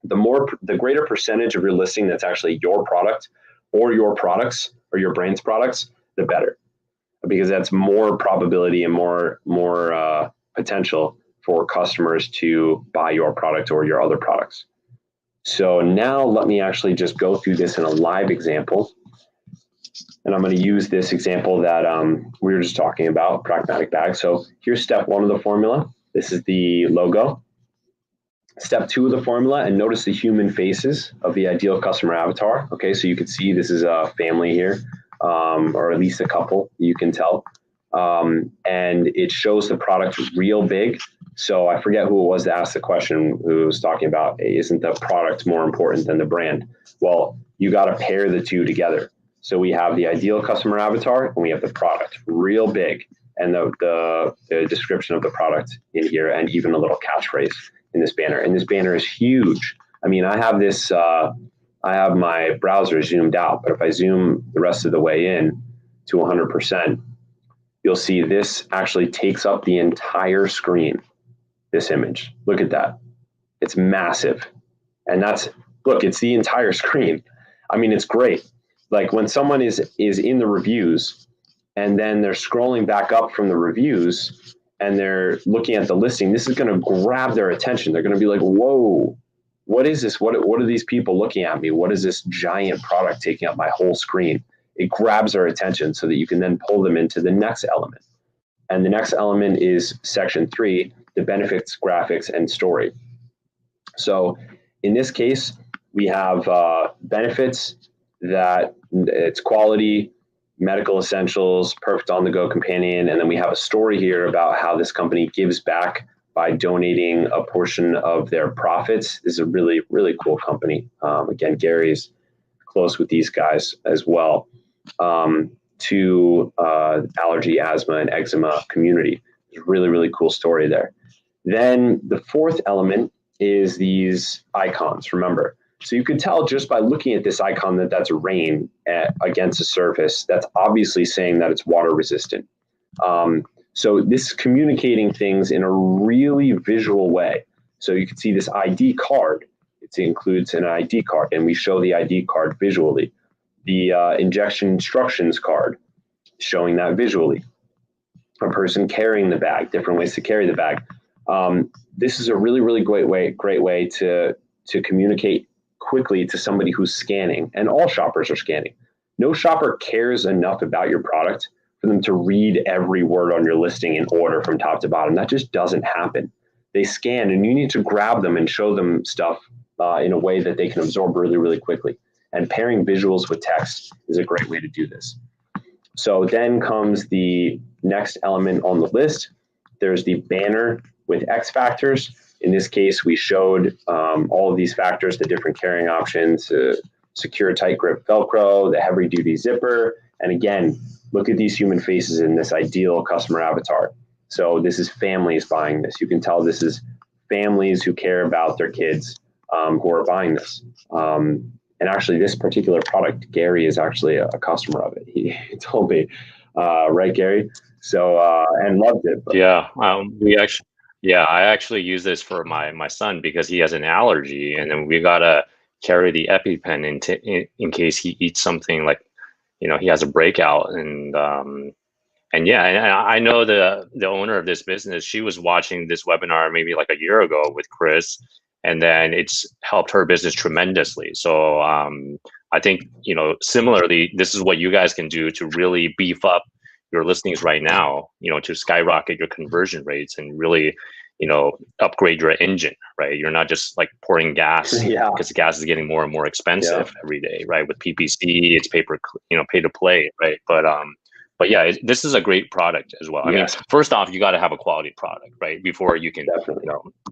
The greater percentage of your listing that's actually your product or your products or your brand's products, the better, because that's more probability and more potential for customers to buy your product or your other products. So now let me actually just go through this in a live example. And I'm going to use this example that we were just talking about, pragmatic bag. So here's step 1 of the formula. This is the logo. Step 2 of the formula, and notice the human faces of the ideal customer avatar. Okay, so you can see this is a family here, or at least a couple, you can tell. And it shows the product real big. So I forget who it was that asked the question, who was talking about, hey, isn't the product more important than the brand? Well, you got to pair the two together. So we have the ideal customer avatar and we have the product real big, and the description of the product in here, and even a little catchphrase in this banner. And this banner is huge. I mean, I have this, I have my browser zoomed out, but if I zoom the rest of the way in to 100%, you'll see this actually takes up the entire screen, this image. Look at that. It's massive. And that's, look, it's the entire screen. I mean, it's great. Like when someone is in the reviews and then they're scrolling back up from the reviews and they're looking at the listing, this is going to grab their attention. They're going to be like, whoa, what is this? What are these people looking at me? What is this giant product taking up my whole screen? It grabs their attention so that you can then pull them into the next element. And the next element is section 3, the benefits, graphics, and story. So in this case, we have benefits that it's quality, medical essentials, perfect on-the-go companion, and then we have a story here about how this company gives back by donating a portion of their profits. This is a really, really cool company. Again, Gary's close with these guys as well, to allergy, asthma, and eczema community. There's a really, really cool story there. Then the fourth element is these icons, remember. So you could tell just by looking at this icon that that's rain against a surface. That's obviously saying that it's water resistant. So this is communicating things in a really visual way. So you can see this ID card. It includes an ID card, and we show the ID card visually. The injection instructions card, showing that visually. A person carrying the bag, different ways to carry the bag. This is a really, really great way to communicate quickly to somebody who's scanning, and all shoppers are scanning. No shopper cares enough about your product for them to read every word on your listing in order from top to bottom. That just doesn't happen. They scan, and you need to grab them and show them stuff in a way that they can absorb really, really quickly. And pairing visuals with text is a great way to do this. So then comes the next element on the list. There's the banner with X factors. In this case, we showed all of these factors, the different carrying options, secure tight grip Velcro, the heavy duty zipper. And again, look at these human faces in this ideal customer avatar. So this is families buying this. You can tell this is families who care about their kids who are buying this. And actually, this particular product, Gary is actually a customer of it. He told me, right, Gary? So, and loved it. But. Yeah, I actually use this for my son because he has an allergy, and then we gotta carry the EpiPen in case he eats something like, he has a breakout, and yeah, and I know the owner of this business. She was watching this webinar maybe like a year ago with Chris, and then it's helped her business tremendously. So I think, similarly, this is what you guys can do to really beef up your listings right now, to skyrocket your conversion rates and really, upgrade your engine, right? You're not just like pouring gas because the gas is getting more and more expensive every day, right? With PPC, it's pay to play, right? But yeah, this is a great product as well. I mean, first off, you got to have a quality product, right, before you can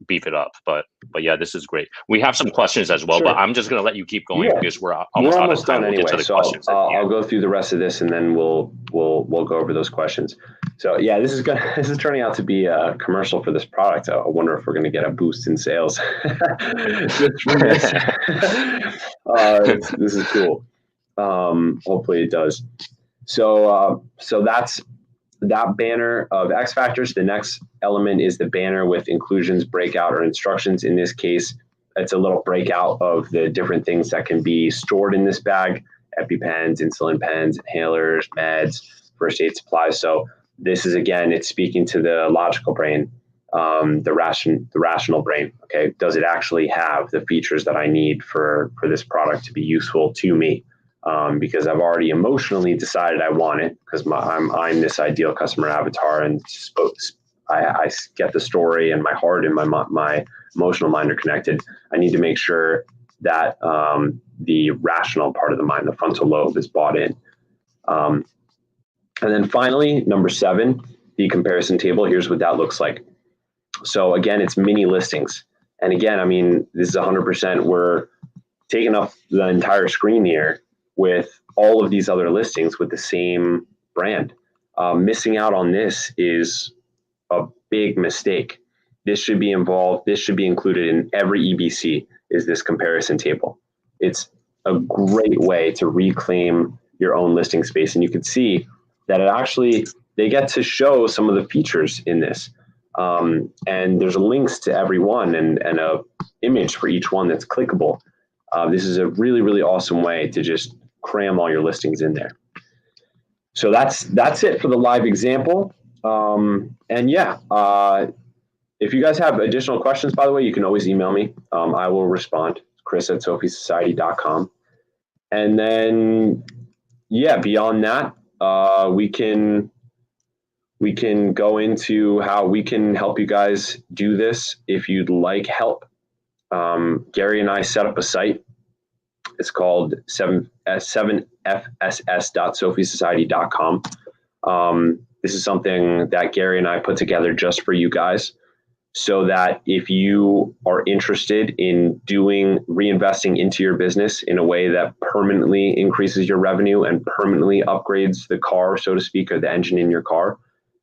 beef it up. But yeah, this is great. We have some questions as well, but I'm just going to let you keep going because we're almost out of time. Done anyway. So I'll go through the rest of this, and then we'll go over those questions. So yeah, this is turning out to be a commercial for this product. I wonder if we're going to get a boost in sales just from this. This is cool. Hopefully it does. So that's that banner of X factors. The next element is the banner with inclusions, breakout, or instructions. In this case, it's a little breakout of the different things that can be stored in this bag: EpiPens, insulin pens, inhalers, meds, first aid supplies. So this is, again, it's speaking to the logical brain, the rational brain. Okay, does it actually have the features that I need for this product to be useful to me? Because I've already emotionally decided I want it, because I'm this ideal customer avatar, and I get the story, and my heart and my emotional mind are connected. I need to make sure that the rational part of the mind, the frontal lobe, is bought in. And then finally, number 7, the comparison table. Here's what that looks like. So again, it's mini listings. And again, I mean, this is 100%. We're taking up the entire screen here with all of these other listings with the same brand. Missing out on this is a big mistake. This should be involved. This should be included in every EBC, is this comparison table. It's a great way to reclaim your own listing space. And you can see that it actually, they get to show some of the features in this. And there's links to every one and a image for each one that's clickable. This is a really, really awesome way to just cram all your listings in there. So that's it for the live example. And yeah, if you guys have additional questions, by the way, you can always email me. I will respond, chris@sophiesociety.com. And then, yeah, beyond that, we can go into how we can help you guys do this if you'd like help. Gary and I set up a site. It's called 7fss.sophiesociety.com. This is something that Gary and I put together just for you guys, so that if you are interested in reinvesting into your business in a way that permanently increases your revenue and permanently upgrades the car, so to speak, or the engine in your car,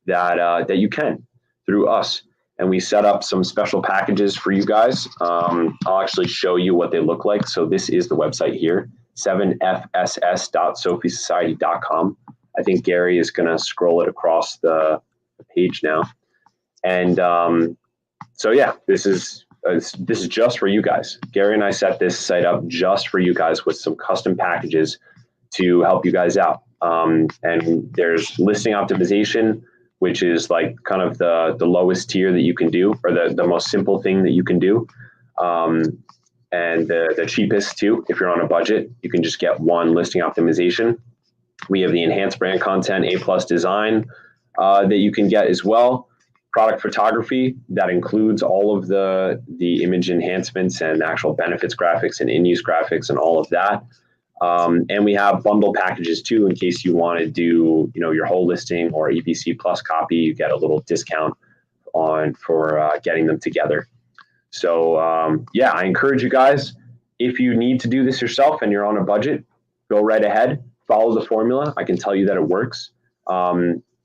that you can through us. And we set up some special packages for you guys. I'll actually show you what they look like. So this is the website here, 7fss.sophiesociety.com. I think Gary is going to scroll it across the page now. And so yeah, this is just for you guys. Gary and I set this site up just for you guys with some custom packages to help you guys out. And there's listing optimization, which is like kind of the lowest tier that you can do, or the most simple thing that you can do. And the cheapest too, if you're on a budget, you can just get one listing optimization. We have the enhanced brand content, A+ design that you can get as well. Product photography, that includes all of the image enhancements and actual benefits graphics and in-use graphics and all of that. And we have bundle packages too, in case you want to do, your whole listing or EBC plus copy. You get a little discount for getting them together. So yeah, I encourage you guys, if you need to do this yourself and you're on a budget, go right ahead, follow the formula. I can tell you that it works.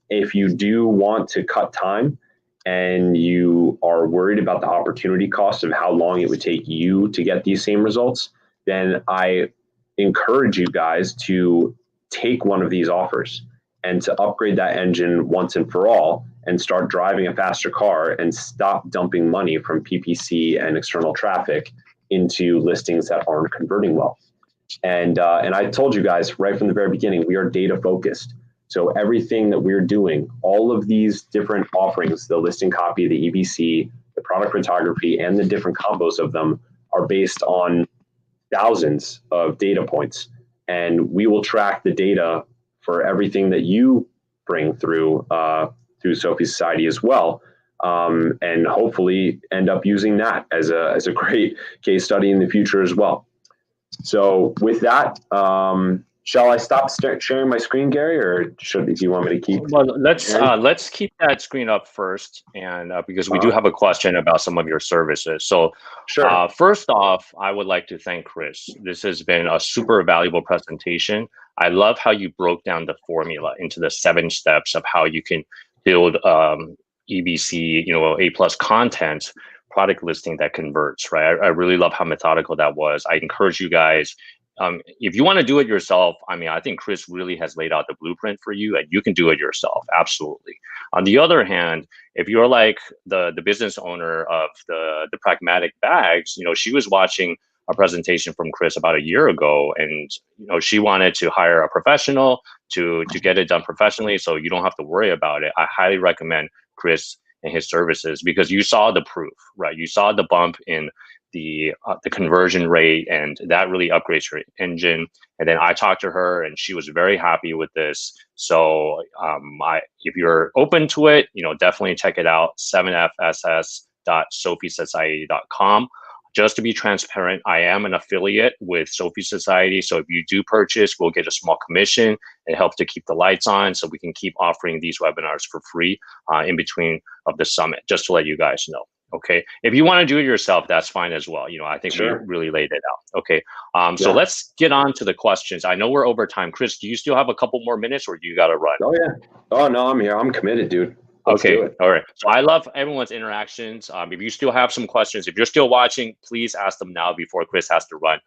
If you do want to cut time and you are worried about the opportunity cost of how long it would take you to get these same results, then I encourage you guys to take one of these offers and to upgrade that engine once and for all and start driving a faster car and stop dumping money from PPC and external traffic into listings that aren't converting well. And I told you guys right from the very beginning, we are data focused. So everything that we're doing, all of these different offerings, the listing copy, the EBC, the product photography, and the different combos of them are based on thousands of data points. And we will track the data for everything that you bring through Sophie Society as well. And hopefully end up using that as a great case study in the future as well. So with that, shall I stop sharing my screen, Gary, or do you want me to keep? Well, let's keep that screen up first, and because we do have a question about some of your services. So, sure. First off, I would like to thank Chris. This has been a super valuable presentation. I love how you broke down the formula into the 7 steps of how you can build EBC, A+ content product listing that converts, right? I really love how methodical that was. I encourage you guys, if you want to do it yourself, I mean, I think Chris really has laid out the blueprint for you, and you can do it yourself. Absolutely. On the other hand, if you're like the business owner of the pragmatic bags, she was watching a presentation from Chris about a year ago, and she wanted to hire a professional to get it done professionally, so you don't have to worry about it. I highly recommend Chris and his services because you saw the proof, right? You saw the bump in the conversion rate, and that really upgrades your engine. And then I talked to her, and she was very happy with this. So if you're open to it, definitely check it out. 7fss.sophiesociety.com. Just to be transparent, I am an affiliate with Sophie Society. So if you do purchase, we'll get a small commission. It helps to keep the lights on so we can keep offering these webinars for free in between of the summit, just to let you guys know. Okay. If you want to do it yourself, that's fine as well. I think we really laid it out. Okay. So let's get on to the questions. I know we're over time. Chris, do you still have a couple more minutes or do you got to run? Oh, yeah. Oh, no, I'm here. I'm committed, dude. Okay. All right. So I love everyone's interactions. If you still have some questions, if you're still watching, please ask them now before Chris has to run.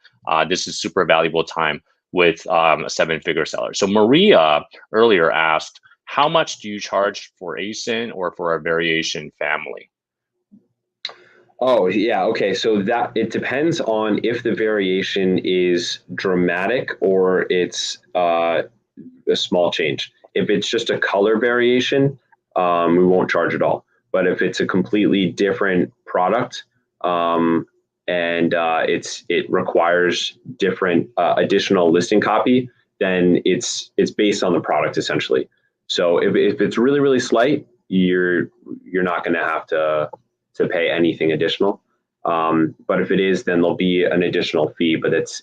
This is super valuable time with a 7-figure seller. So Maria earlier asked, how much do you charge for ASIN or for a variation family? Oh, yeah. Okay. So that it depends on if the variation is dramatic or it's a small change. If it's just a color variation, we won't charge at all. But if it's a completely different product and it requires different additional listing copy, then it's based on the product essentially. So if it's really, really slight, you're not going to have to pay anything additional. But if it is, then there'll be an additional fee, but it's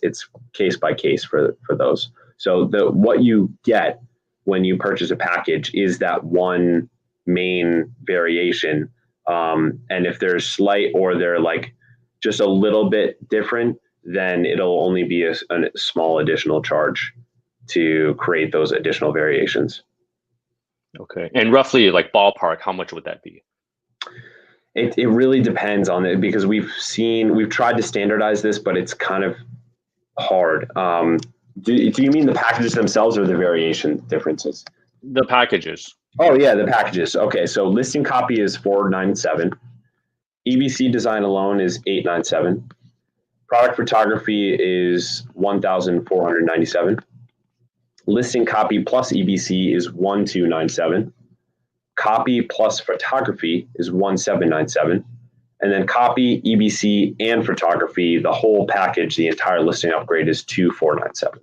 case by case for those. So what you get when you purchase a package is that one main variation. And if they're slight or they're like just a little bit different, then it'll only be a small additional charge to create those additional variations. Okay. And roughly like ballpark, how much would that be? It really depends on it because we've tried to standardize this, but it's kind of hard. Do you mean the packages themselves or the variation differences? The packages. Oh yeah, the packages. Okay, so listing copy is $497. EBC design alone is $897. Product photography is $1,497. Listing copy plus EBC is $1,297. Copy plus photography is $1,797. And then copy, EBC, and photography, the whole package, the entire listing upgrade is $2,497.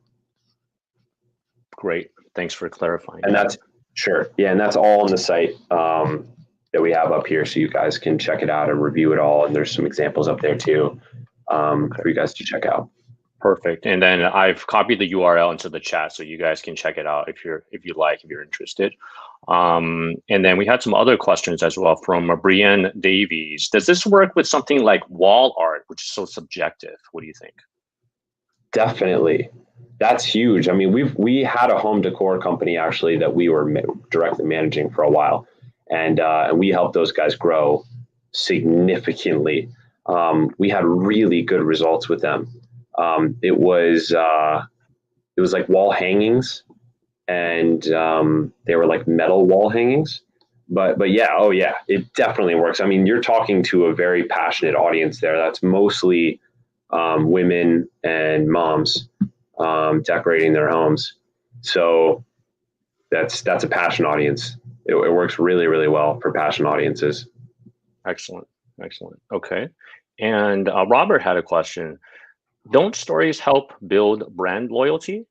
Great. Thanks for clarifying. And that's and that's all on the site that we have up here, so you guys can check it out and review it all. And there's some examples up there too for you guys to check out. Perfect. And then I've copied the URL into the chat, so you guys can check it out if you're interested. And then we had some other questions as well from Brian Davies. Does this work with something like wall art, which is so subjective? What do you think? Definitely. That's huge. I mean, we had a home decor company actually that we were directly managing for a while, and we helped those guys grow significantly. We had really good results with them. It was like wall hangings, and they were like metal wall hangings. But yeah, oh yeah, it definitely works. I mean, you're talking to a very passionate audience there. That's mostly women and moms decorating their homes. So that's a passion audience. It works really, really well for passion audiences. Excellent. Okay. And Robert had a question. Don't stories help build brand loyalty?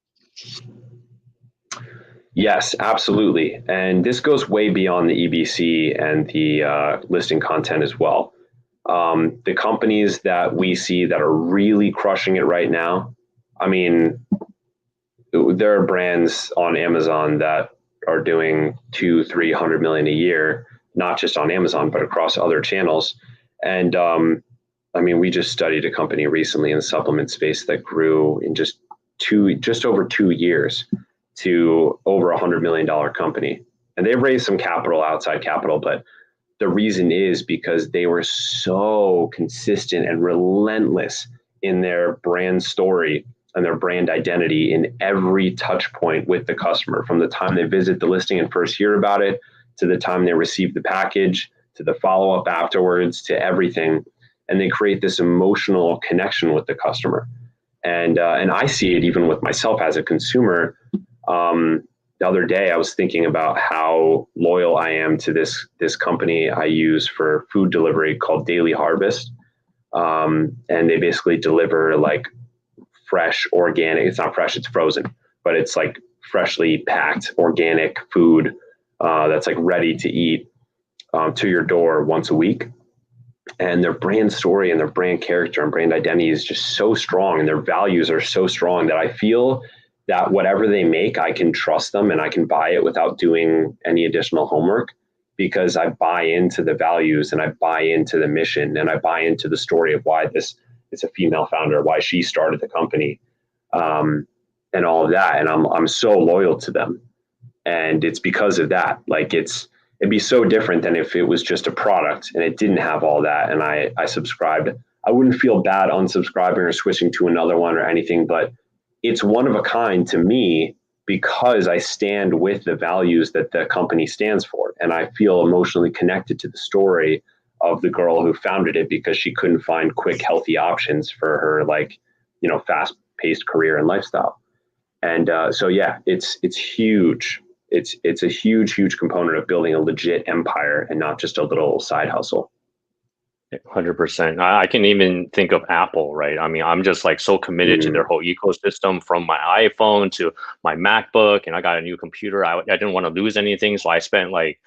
Yes, absolutely. And this goes way beyond the EBC and the listing content as well. The companies that we see that are really crushing it right now, I mean, there are brands on Amazon that are doing 200-300 million a year, not just on Amazon, but across other channels. And I mean, we just studied a company recently in the supplement space that grew in just over 2 years to over $100 million company. And they've raised some capital, outside capital, but the reason is because they were so consistent and relentless in their brand story and their brand identity in every touch point with the customer, from the time they visit the listing and first hear about it, to the time they receive the package, to the follow-up afterwards, to everything. And they create this emotional connection with the customer. And I see it even with myself as a consumer. The other day, I was thinking about how loyal I am to this company I use for food delivery called Daily Harvest. And they basically deliver like fresh, organic. It's not fresh, it's frozen, but it's like freshly packed organic food that's like ready to eat to your door once a week. And their brand story and their brand character and brand identity is just so strong, and their values are so strong that I feel that whatever they make, I can trust them and I can buy it without doing any additional homework, because I buy into the values and I buy into the mission and I buy into the story of why this is a female founder, why she started the company, and all of that. And I'm so loyal to them. And it's because of that. Like it'd be so different than if it was just a product and it didn't have all that and I subscribed. I wouldn't feel bad unsubscribing or switching to another one or anything, but it's one of a kind to me because I stand with the values that the company stands for. And I feel emotionally connected to the story of the girl who founded it because she couldn't find quick, healthy options for her, like, fast paced career and lifestyle. And so, yeah, it's huge. It's a huge component of building a legit empire and not just a little side hustle. 100%. I can even think of Apple, right? I mean, I'm just like so committed to their whole ecosystem, from my iPhone to my MacBook, and I got a new computer. I didn't want to lose anything, so I spent like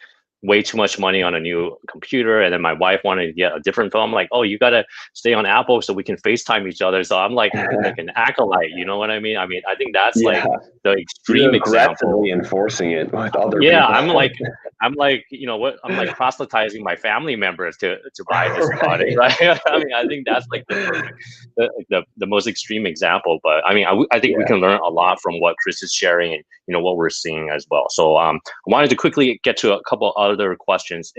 way too much money on a new computer. And then my wife wanted to get a different phone. I'm like, oh, you got to stay on Apple so we can FaceTime each other. So I'm like an acolyte, you know what I mean? I mean, I think that's like the extreme example. Enforcing it with other people. I'm like, I'm like proselytizing my family members to buy this product, right? I mean, I think that's like the most extreme example. But I mean, I think we can learn a lot from what Chris is sharing and what we're seeing as well. So I wanted to quickly get to a couple other questions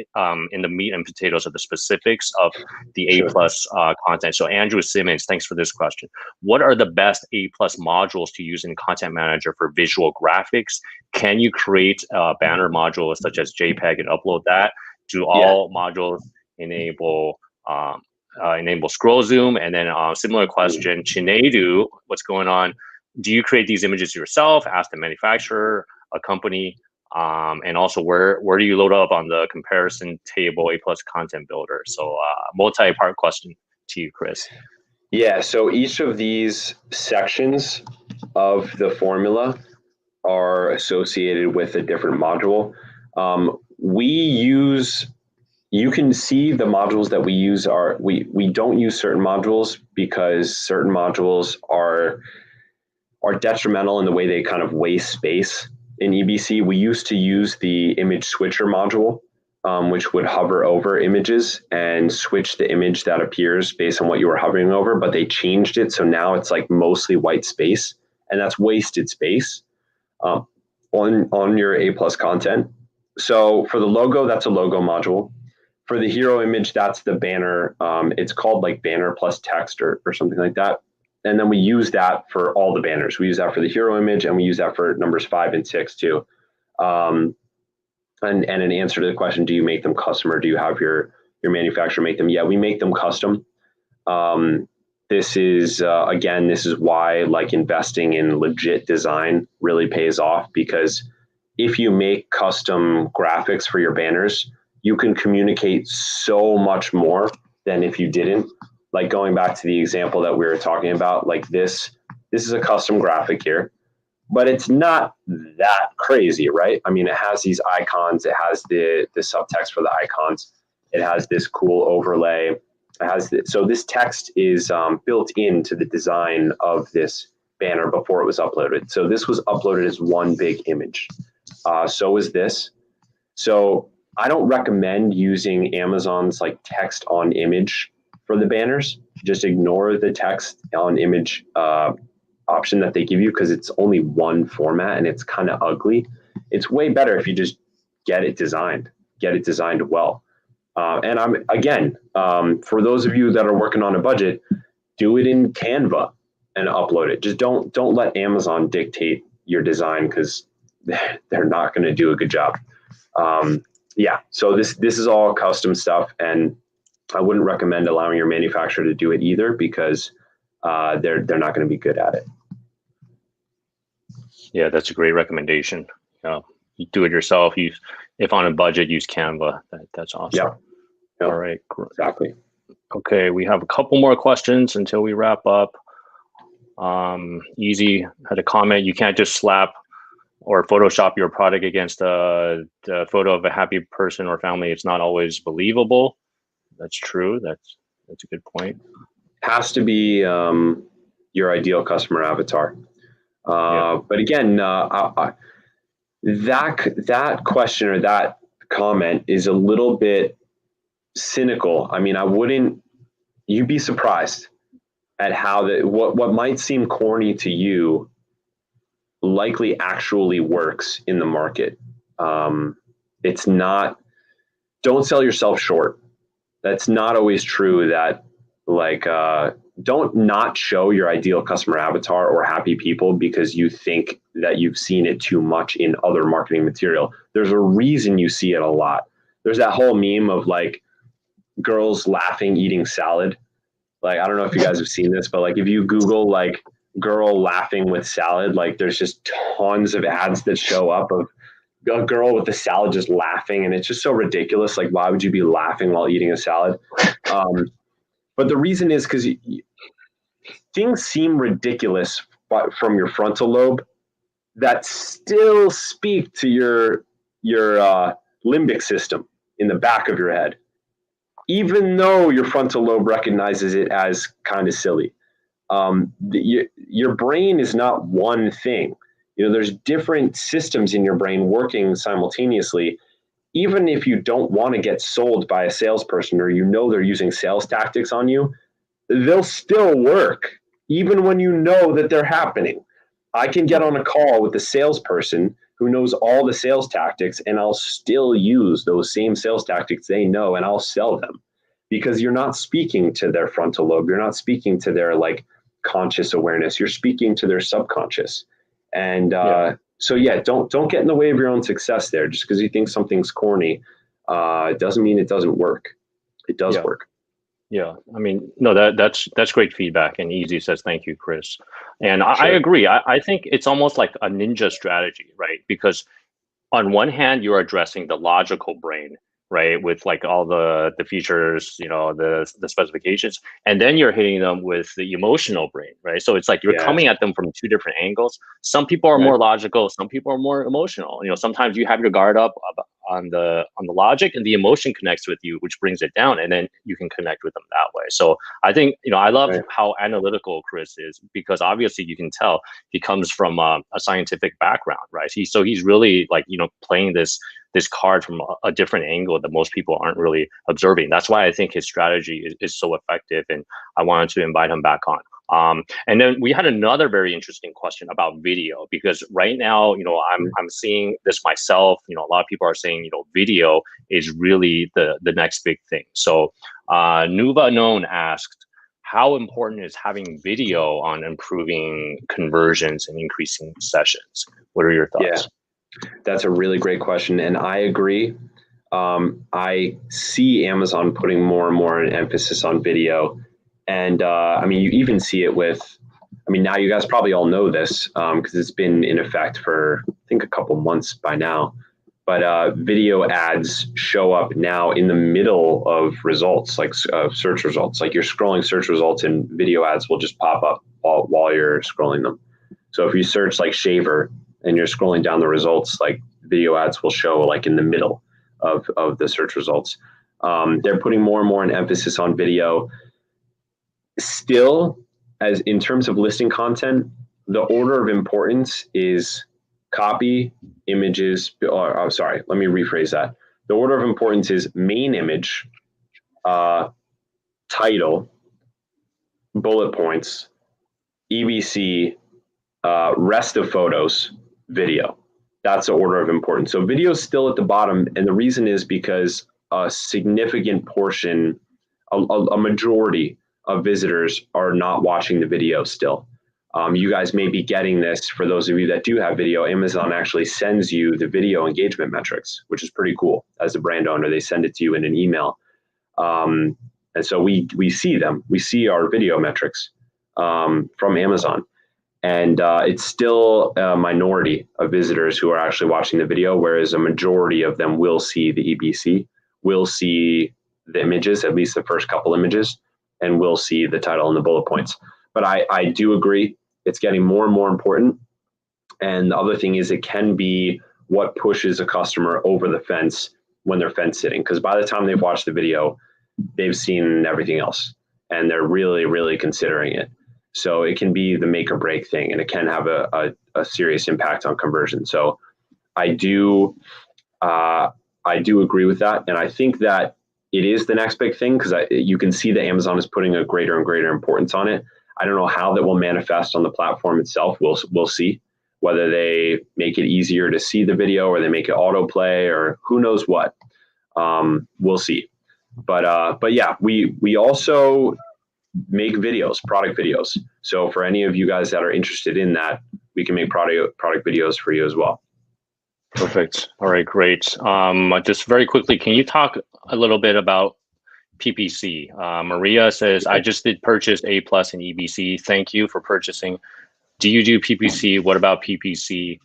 in the meat and potatoes of the specifics of the A+ content. So Andrew Simmons, thanks for this question. What are the best A+ modules to use in Content Manager for visual graphics? Can you create banner modules such as JPEG and upload that? Do all modules enable scroll zoom? And then similar question, Chinedu, what's going on? Do you create these images yourself, ask the manufacturer, a company? And also, where do you load up on the comparison table A+ content builder? So multi-part question to you, Chris. Yeah, so each of these sections of the formula are associated with a different module. You can see the modules that we use we don't use certain modules because certain modules are detrimental in the way they kind of waste space. In EBC, we used to use the image switcher module, which would hover over images and switch the image that appears based on what you were hovering over, but they changed it. So now it's like mostly white space, and that's wasted space on your A+ content. So for the logo, that's a logo module. For the hero image, that's the banner. It's called like banner plus text or something like that. And then we use that for all the banners. We use that for the hero image, and we use that for numbers 5 and 6 too. And an answer to the question, do you make them custom or do you have your manufacturer make them? Yeah, we make them custom. This is, again, this is why like investing in legit design really pays off, because if you make custom graphics for your banners, you can communicate so much more than if you didn't. Like going back to the example that we were talking about, like this is a custom graphic here, but it's not that crazy, right? I mean, it has these icons, it has the subtext for the icons, it has this cool overlay, it has so this text is built into the design of this banner before it was uploaded. So this was uploaded as one big image. So is this. So I don't recommend using Amazon's like text on image for the banners. Just ignore the text on image option that they give you, because it's only one format and it's kind of ugly. It's way better if you just get it designed well. And I'm again, for those of you that are working on a budget, do it in Canva. and upload it. Just don't let Amazon dictate your design, because they're not going to do a good job. Yeah, so this is all custom stuff, and I wouldn't recommend allowing your manufacturer to do it either, because they're not going to be good at it. Yeah, that's a great recommendation. You do it yourself. If on a budget, use Canva. That's awesome. Yeah. Yep. All right. Exactly. Okay, we have a couple more questions until we wrap up. Easy had a comment. You can't just slap or Photoshop your product against the photo of a happy person or family. It's not always believable. That's true. That's a good point. Has to be your ideal customer avatar. But again, that question or that comment is a little bit cynical. I mean, you'd be surprised at how what might seem corny to you likely actually works in the market. It's not, don't sell yourself short. That's not always true. That don't not show your ideal customer avatar or happy people because you think that you've seen it too much in other marketing material. There's a reason you see it a lot. There's that whole meme of girls laughing eating salad. I don't know if you guys have seen this, but if you Google girl laughing with salad, there's just tons of ads that show up of a girl with the salad just laughing, and it's just so ridiculous. Why would you be laughing while eating a salad? But the reason is because things seem ridiculous from your frontal lobe that still speak to your limbic system in the back of your head, even though your frontal lobe recognizes it as kind of silly. Your brain is not one thing. There's different systems in your brain working simultaneously. Even if you don't want to get sold by a salesperson, or they're using sales tactics on you, they'll still work, even when you know that they're happening. I can get on a call with a salesperson who knows all the sales tactics, and I'll still use those same sales tactics they know, and I'll sell them, because you're not speaking to their frontal lobe. You're not speaking to their conscious awareness. You're speaking to their subconscious. And so don't get in the way of your own success there. Just because you think something's corny, it doesn't mean it doesn't work. It does work. Yeah, I mean, no, that's great feedback. And Easy says, thank you, Chris. And I agree. I think it's almost like a ninja strategy, right? Because on one hand, you're addressing the logical brain, right, with all the features, the specifications, and then you're hitting them with the emotional brain, right? So it's you're coming at them from two different angles. Some people are more logical, some people are more emotional. Sometimes you have your guard up on the logic, and the emotion connects with you, which brings it down, and then you can connect with them that way. So I think I love how analytical Chris is, because obviously you can tell he comes from a scientific background, right? He's really playing this card from a different angle that most people aren't really observing. That's why I think his strategy is so effective, and I wanted to invite him back on. And then we had another very interesting question about video, because right now, I'm seeing this myself. A lot of people are saying, video is really the next big thing. So Nuva Known asked, how important is having video on improving conversions and increasing sessions? What are your thoughts? Yeah. That's a really great question, and I agree. I see Amazon putting more and more an emphasis on video, and you even see it with. Now you guys probably all know this because it's been in effect for I think a couple months by now. But video ads show up now in the middle of results, search results. You're scrolling search results, and video ads will just pop up while you're scrolling them. So if you search shaver, and you're scrolling down the results, video ads will show in the middle of the search results. They're putting more and more an emphasis on video. Still, as in terms of listing content, the order of importance is copy, images. Sorry, let me rephrase that. The order of importance is main image, title, bullet points, EBC, rest of photos, video. That's the order of importance. So video is still at the bottom, and the reason is because a significant portion, a majority of visitors are not watching the video still. You guys may be getting this. For those of you that do have video, Amazon actually sends you the video engagement metrics, which is pretty cool. As a brand owner, they send it to you in an email. And so we see them. We see our video metrics from Amazon. And it's still a minority of visitors who are actually watching the video, whereas a majority of them will see the EPC, will see the images, at least the first couple images, and will see the title and the bullet points. But I do agree, it's getting more and more important. And the other thing is, it can be what pushes a customer over the fence when they're fence sitting, because by the time they've watched the video, they've seen everything else and they're really, really considering it. So it can be the make or break thing, and it can have a serious impact on conversion. So I do agree with that. And I think that it is the next big thing, because you can see that Amazon is putting a greater and greater importance on it. I don't know how that will manifest on the platform itself. We'll see whether they make it easier to see the video, or they make it autoplay, or who knows what. We'll see. But yeah, we also make videos, product videos. So for any of you guys that are interested in that, we can make product videos for you as well. Perfect. All right, great. Just very quickly, can you talk a little bit about PPC? Maria says, I just did purchase A+ in EBC. Thank you for purchasing. Do you do PPC? What about PPC?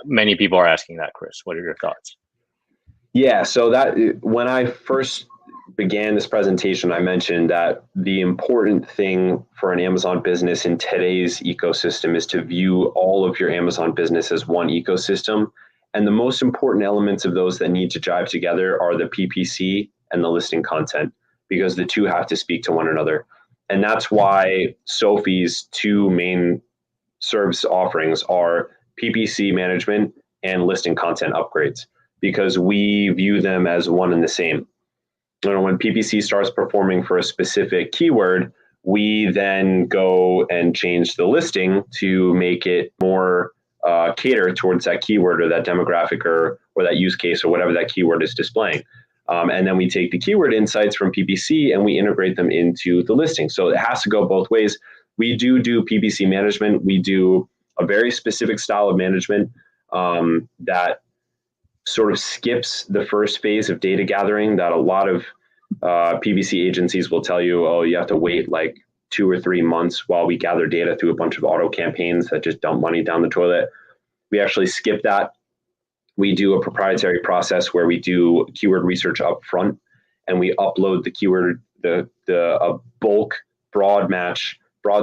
Many people are asking that, Chris. What are your thoughts? Yeah, so that when I first began this presentation, I mentioned that the important thing for an Amazon business in today's ecosystem is to view all of your Amazon business as one ecosystem. And the most important elements of those that need to jive together are the PPC and the listing content, because the two have to speak to one another. And that's why Sophie's two main service offerings are PPC management and listing content upgrades, because we view them as one and the same. When PPC starts performing for a specific keyword, we then go and change the listing to make it more cater towards that keyword or that demographic or that use case or whatever that keyword is displaying. And then we take the keyword insights from PPC and we integrate them into the listing. So it has to go both ways. We do PPC management. We do a very specific style of management that sort of skips the first phase of data gathering that a lot of PPC agencies will tell you, oh, you have to wait like 2 or 3 months while we gather data through a bunch of auto campaigns that just dump money down the toilet. We actually skip that. We do a proprietary process where we do keyword research up front, and we upload the keyword, the bulk broad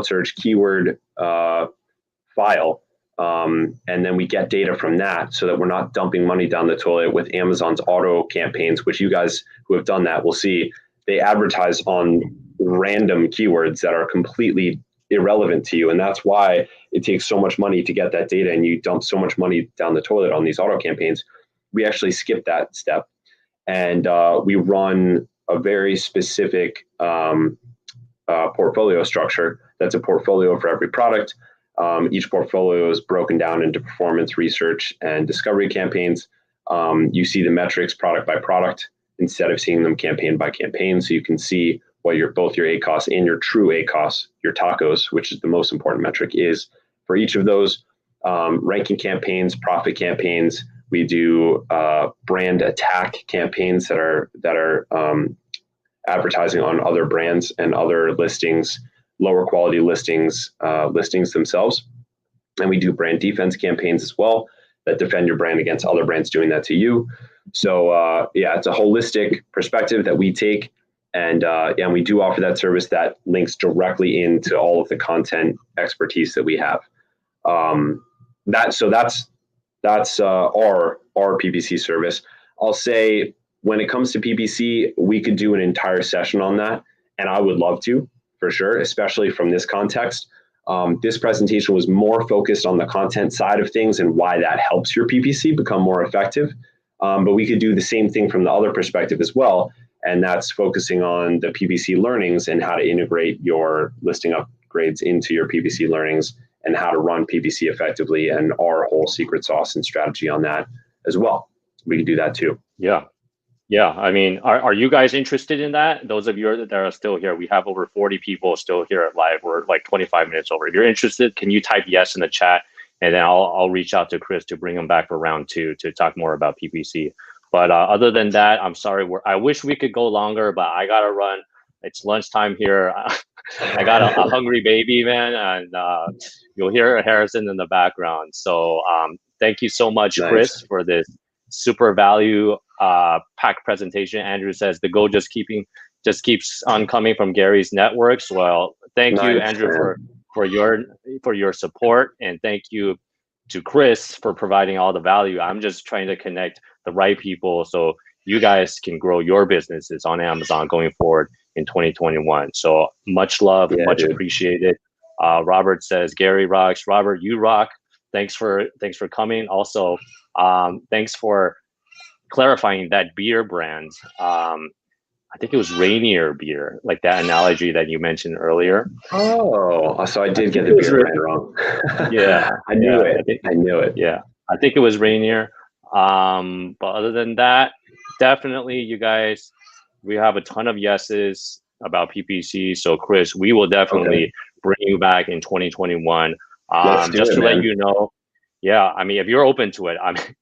search keyword file. And then we get data from that so that we're not dumping money down the toilet with Amazon's auto campaigns, which you guys who have done that will see they advertise on random keywords that are completely irrelevant to you. And that's why it takes so much money to get that data, and you dump so much money down the toilet on these auto campaigns. We actually skip that step, and we run a very specific portfolio structure. That's a portfolio for every product. Each portfolio is broken down into performance, research, and discovery campaigns. You see the metrics product by product instead of seeing them campaign by campaign. So you can see what both your ACOS and your true ACOS, your tacos, which is the most important metric, is for each of those. Ranking campaigns, profit campaigns. We do brand attack campaigns that are advertising on other brands and other listings, lower quality listings themselves. And we do brand defense campaigns as well that defend your brand against other brands doing that to you. So yeah, it's a holistic perspective that we take. And we do offer that service that links directly into all of the content expertise that we have. That's our PPC service. I'll say when it comes to PPC, we could do an entire session on that, and I would love to, for sure, especially from this context. This presentation was more focused on the content side of things and why that helps your PPC become more effective. But we could do the same thing from the other perspective as well, and that's focusing on the PPC learnings and how to integrate your listing upgrades into your PPC learnings and how to run PPC effectively, and our whole secret sauce and strategy on that as well. We can do that too. Yeah. Yeah, I mean, are you guys interested in that? Those of you that are still here, we have over 40 people still here at live. We're like 25 minutes over. If you're interested, can you type yes in the chat, and then I'll reach out to Chris to bring him back for round two to talk more about PPC. But other than that, I'm sorry. I wish we could go longer, but I gotta run. It's lunchtime here. I got a hungry baby, man, and you'll hear Harrison in the background. So thank you so much, Nice. Chris, for this super value pack presentation. Andrew says the goal just keeps on coming from Gary's networks. Well, thank you, Nice, Andrew, man. for your support, and thank you to Chris for providing all the value. I'm just trying to connect the right people so you guys can grow your businesses on Amazon going forward in 2021. So much love, Yeah, much dude. appreciated. Robert says Gary rocks. Robert, you rock. Thanks for coming. Also, thanks for clarifying that beer brand. I think it was Rainier beer, like that analogy that you mentioned earlier. Oh, so I I did think get it the was, beer brand wrong. yeah, I knew yeah. it. I knew it. Yeah, I think it was Rainier. But other than that, definitely, you guys, we have a ton of yeses about PPC. So, Chris, we will Okay. definitely bring you back in 2021. Let's do Just it, to let man. you know, yeah, I mean, if you're open to it, I mean,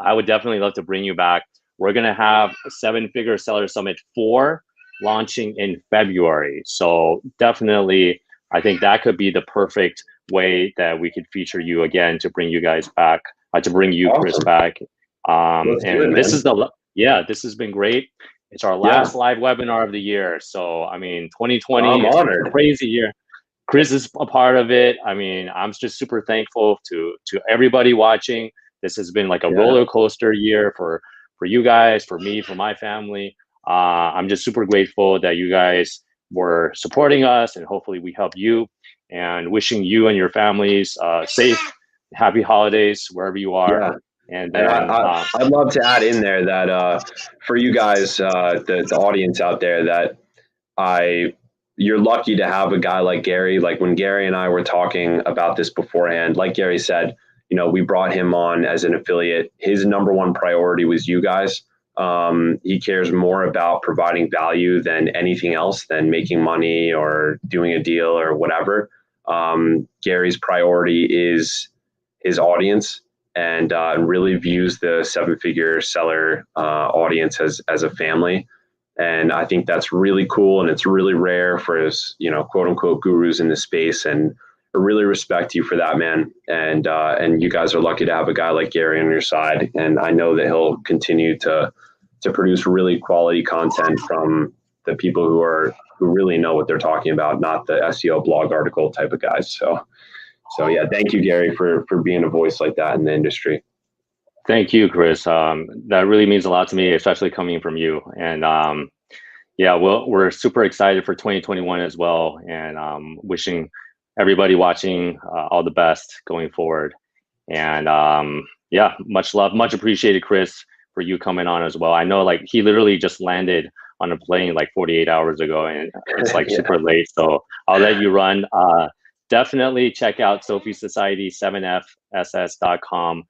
I would definitely love to bring you back. We're gonna have a Seven-Figure Seller Summit 4 launching in February. So definitely, I think that could be the perfect way that we could feature you again to bring you guys back, to bring you, Chris, Awesome. back. Let's do it, And man. this has been great. It's our Yeah, last live webinar of the year. So, I mean, I'm 2020, it's been a honored. crazy year. Chris is a part of it. I mean, I'm just super thankful to everybody watching. This has been like a Yeah. roller coaster year for you guys, for me, for my family. I'm just super grateful that you guys were supporting us, and hopefully we help you. And wishing you and your families safe, happy holidays wherever you are. Yeah. And And then, I'd love to add in there that for you guys, the audience out there, that I you're lucky to have a guy like Gary. Like when Gary and I were talking about this beforehand, like Gary said, we brought him on as an affiliate. His number one priority was you guys. He cares more about providing value than anything else, than making money or doing a deal or whatever. Gary's priority is his audience, and really views the seven-figure seller audience as a family. And I think that's really cool, and it's really rare for his, quote unquote gurus in this space. And I really respect you for that, man. And you guys are lucky to have a guy like Gary on your side. And I know that he'll continue to produce really quality content from the people who really know what they're talking about, not the SEO blog article type of guys. So yeah, thank you, Gary, for being a voice like that in the industry. thank you, Chris. That really means a lot to me, especially coming from you. And yeah, we're super excited for 2021 as well, and wishing everybody watching all the best going forward. And yeah, much love, much appreciated, Chris, for you coming on as well. I know, like, he literally just landed on a plane like 48 hours ago, and it's like Yeah. super late. So I'll let you run. Definitely check out Sophie Society, 7fss.com.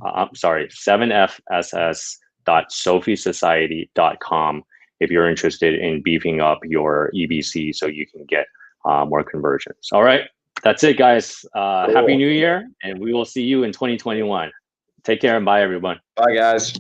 I'm sorry, 7fss.sophiesociety.com if you're interested in beefing up your EBC so you can get more conversions. All right, that's it, guys. Happy Cool. New Year, and we will see you in 2021. Take care and bye, everyone. Bye, guys.